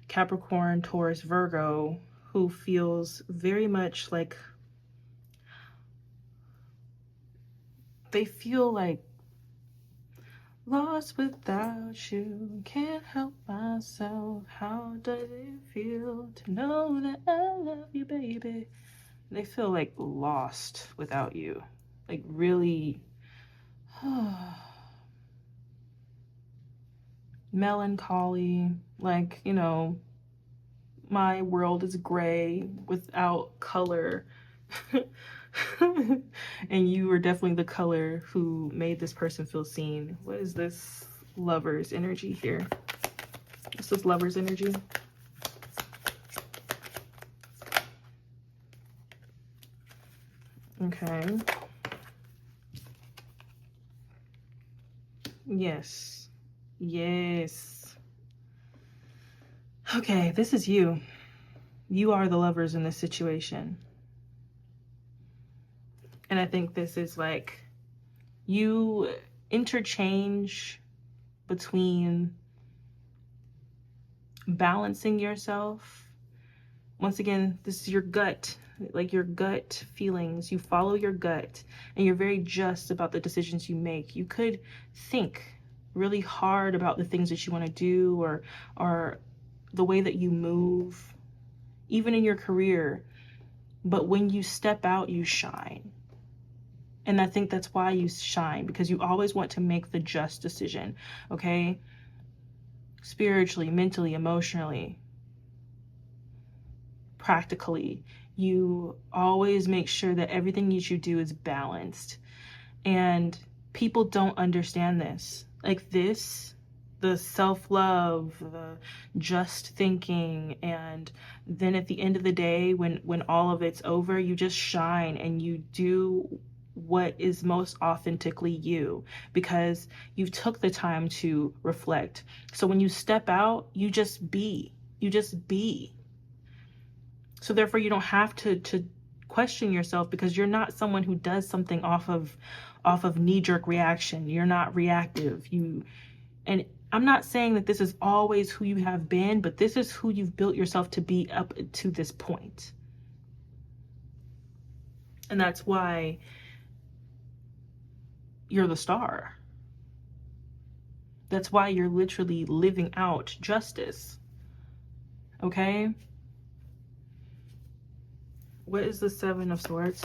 Capricorn, Taurus, Virgo, who feels very much like they feel like lost without you, can't help myself. How does it feel to know that I love you, baby? They feel like lost without you, like really melancholy, like, you know, my world is gray without color. And you were definitely the color who made this person feel seen. What is this lover's energy here? What's this lover's energy? Okay. Yes. Yes. Okay, this is you. You are the lovers in this situation. And I think this is like, you interchange between balancing yourself. Once again, this is your gut, like your gut feelings. You follow your gut and you're very just about the decisions you make. You could think really hard about the things that you want to do, or the way that you move, even in your career. But when you step out, you shine. And I think that's why you shine, because you always want to make the just decision, okay? Spiritually, mentally, emotionally, practically. You always make sure that everything that you do is balanced. And people don't understand this. Like this, the self-love, the just thinking, and then at the end of the day, when all of it's over, you just shine and you do what is most authentically you, because you've took the time to reflect. So when you step out, you just be. So therefore you don't have to question yourself, because you're not someone who does something off of knee-jerk reaction. You're not reactive. And I'm not saying that this is always who you have been, but this is who you've built yourself to be up to this point. And that's why you're the star. That's why you're literally living out justice. Okay? What is the Seven of Swords?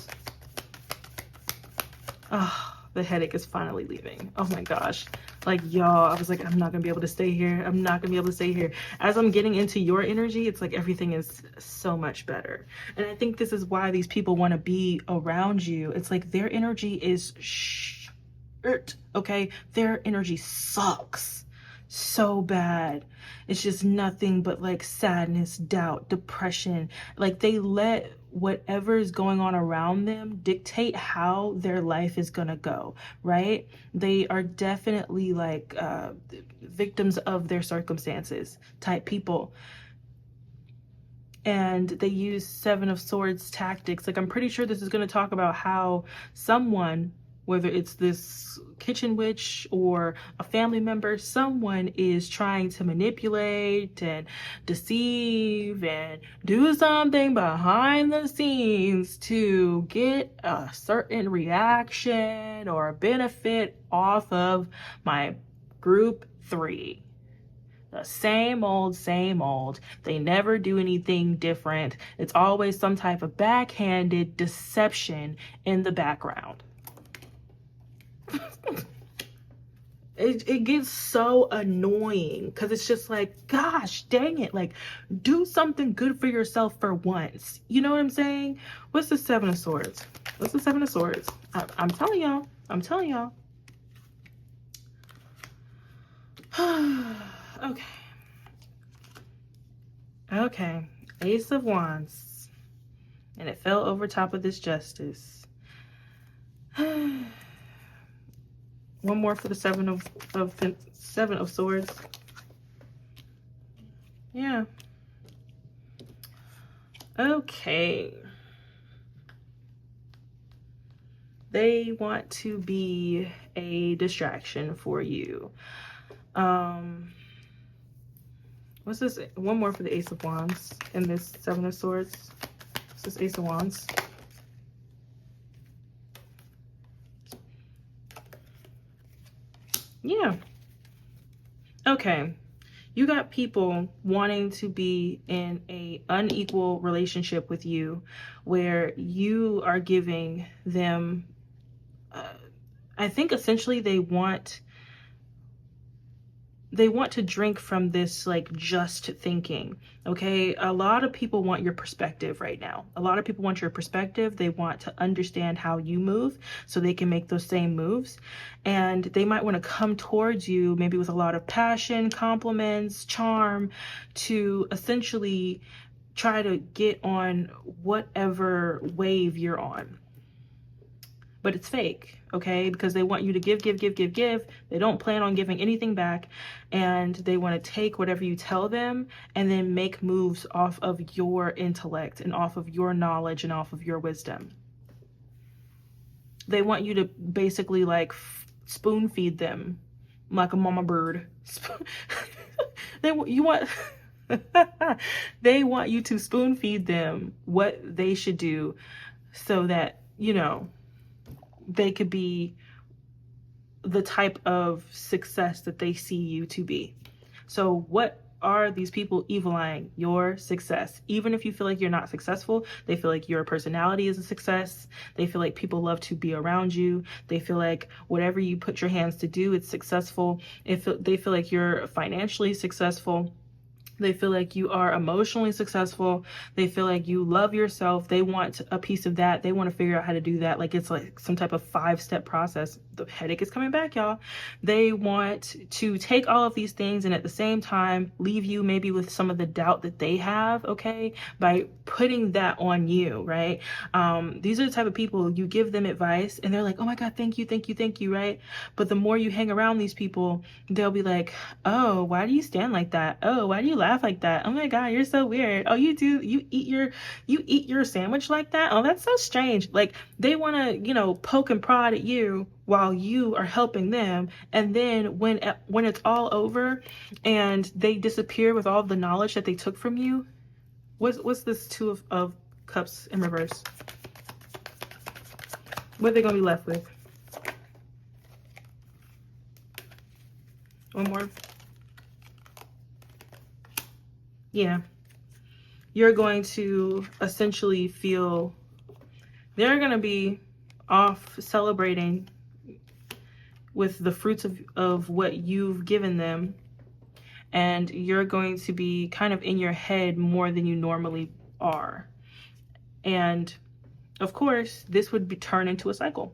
Oh, the headache is finally leaving. Oh my gosh. Like, y'all, I was like, I'm not gonna be able to stay here. I'm not gonna be able to stay here. As I'm getting into your energy, it's like everything is so much better. And I think this is why these people want to be around you. It's like their energy is okay? Their energy sucks so bad. It's just nothing but like sadness, doubt, depression. Like they let whatever is going on around them dictate how their life is gonna go, right? They are definitely like victims of their circumstances type people. And they use Seven of Swords tactics. Like, I'm pretty sure this is going to talk about how someone, whether it's this kitchen witch or a family member, someone is trying to manipulate and deceive and do something behind the scenes to get a certain reaction or a benefit off of my group 3. The same old, same old. They never do anything different. It's always some type of backhanded deception in the background. It gets so annoying because it's just like, gosh, dang it. Like, do something good for yourself for once. You know what I'm saying? What's the Seven of Swords? What's the Seven of Swords? I'm telling y'all. I'm telling y'all. Okay. Okay, Ace of Wands, and it fell over top of this Justice. One more for the Seven of Swords. Yeah. Okay. They want to be a distraction for you. What's this? One more for the Ace of Wands and this Seven of Swords. What's this Ace of Wands? Yeah. Okay. You got people wanting to be in a unequal relationship with you where you are giving them, I think essentially they want to drink from this like just thinking. Okay, a lot of people want your perspective right now. A lot of people want your perspective. They want to understand how you move so they can make those same moves, and they might want to come towards you maybe with a lot of passion, compliments, charm, to essentially try to get on whatever wave you're on. But it's fake, okay? Because they want you to give. They don't plan on giving anything back, and they want to take whatever you tell them and then make moves off of your intellect and off of your knowledge and off of your wisdom. They want you to basically like spoon feed them like a mama bird. They want you to spoon feed them what they should do so that, you know, they could be the type of success that they see you to be. So what are these people evil eyeing? Your success. Even if you feel like you're not successful, they feel like your personality is a success. They feel like people love to be around you. They feel like whatever you put your hands to do, it's successful. They feel like you're financially successful. They feel like you are emotionally successful. They feel like you love yourself. They want a piece of that. They want to figure out how to do that. Like it's like some type of 5-step process. The headache is coming back, y'all. They want to take all of these things and at the same time leave you maybe with some of the doubt that they have, okay, by putting that on you, right? These are the type of people you give them advice and they're like, oh my God, thank you, right? But the more you hang around these people, they'll be like, oh, why do you stand like that? Oh, why do you laugh like that? Oh my God, you're so weird. Oh, you eat your sandwich like that? Oh, that's so strange. Like they want to, you know, poke and prod at you while you are helping them, and then when it's all over and they disappear with all the knowledge that they took from you, what's this Two of Cups in reverse? What are they gonna be left with? One more. Yeah, you're going to essentially feel they're going to be off celebrating with the fruits of what you've given them, and you're going to be kind of in your head more than you normally are. And of course, this would be turn into a cycle.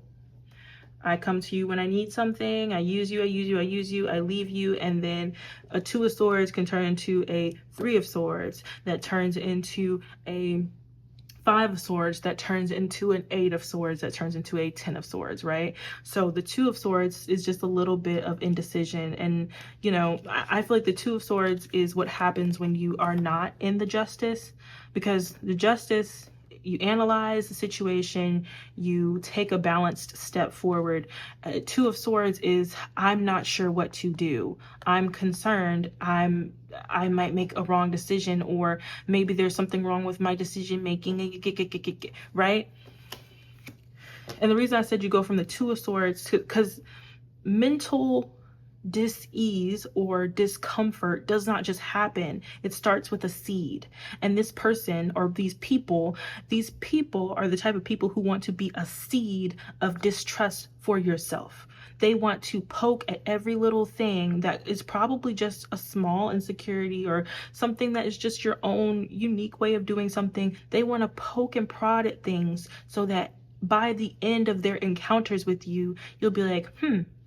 I come to you when I need something, I use you, I use you, I use you, I leave you, and then a 2 of Swords can turn into a 3 of Swords that turns into a 5 of Swords that turns into an 8 of Swords that turns into a 10 of Swords, right? So the 2 of Swords is just a little bit of indecision. And, you know, I feel like the 2 of Swords is what happens when you are not in the Justice, because the Justice, you analyze the situation, you take a balanced step forward. 2 of Swords is, I'm not sure what to do. I'm concerned. I might make a wrong decision, or maybe there's something wrong with my decision making, right? And the reason I said you go from the 2 of Swords to, because mental dis-ease or discomfort does not just happen. It starts with a seed. And this person, or these people are the type of people who want to be a seed of distrust for yourself. They want to poke at every little thing that is probably just a small insecurity or something that is just your own unique way of doing something. They want to poke and prod at things so that by the end of their encounters with you, you'll be like,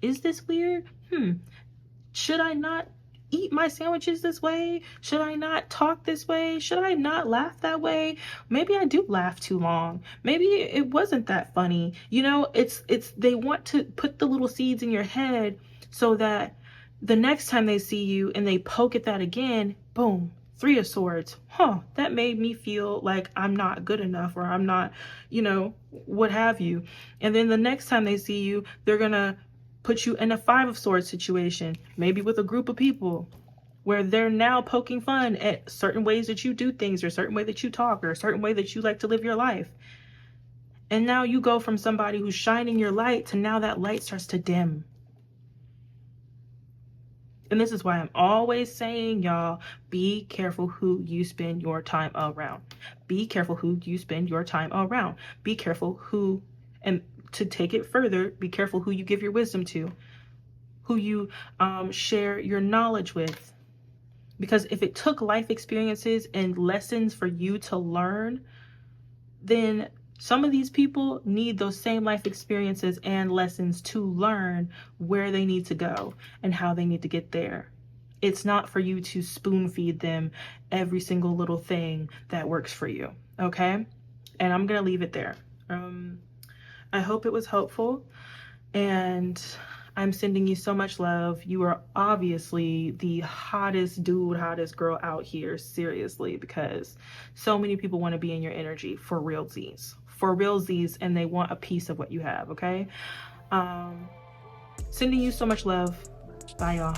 is this weird? Should I not eat my sandwiches this way? Should I not talk this way? Should I not laugh that way? Maybe I do laugh too long. Maybe it wasn't that funny. You know, it's they want to put the little seeds in your head so that the next time they see you and they poke at that again, boom, 3 of Swords. That made me feel like I'm not good enough, or I'm not, you know, what have you. And then the next time they see you, they're gonna put you in a 5 of Swords situation, maybe with a group of people, where they're now poking fun at certain ways that you do things, or a certain way that you talk, or a certain way that you like to live your life. And now you go from somebody who's shining your light to now that light starts to dim. And this is why I'm always saying, y'all, be careful who you spend your time around. Be careful who you spend your time around. Be careful who, and to take it further, be careful who you give your wisdom to, who you share your knowledge with. Because if it took life experiences and lessons for you to learn, then some of these people need those same life experiences and lessons to learn where they need to go and how they need to get there. It's not for you to spoon feed them every single little thing that works for you, okay? And I'm gonna leave it there. I hope it was helpful, and I'm sending you so much love. You are obviously the hottest dude, hottest girl out here, seriously, because so many people want to be in your energy for realsies. For realsies, and they want a piece of what you have, okay? Sending you so much love. Bye, y'all.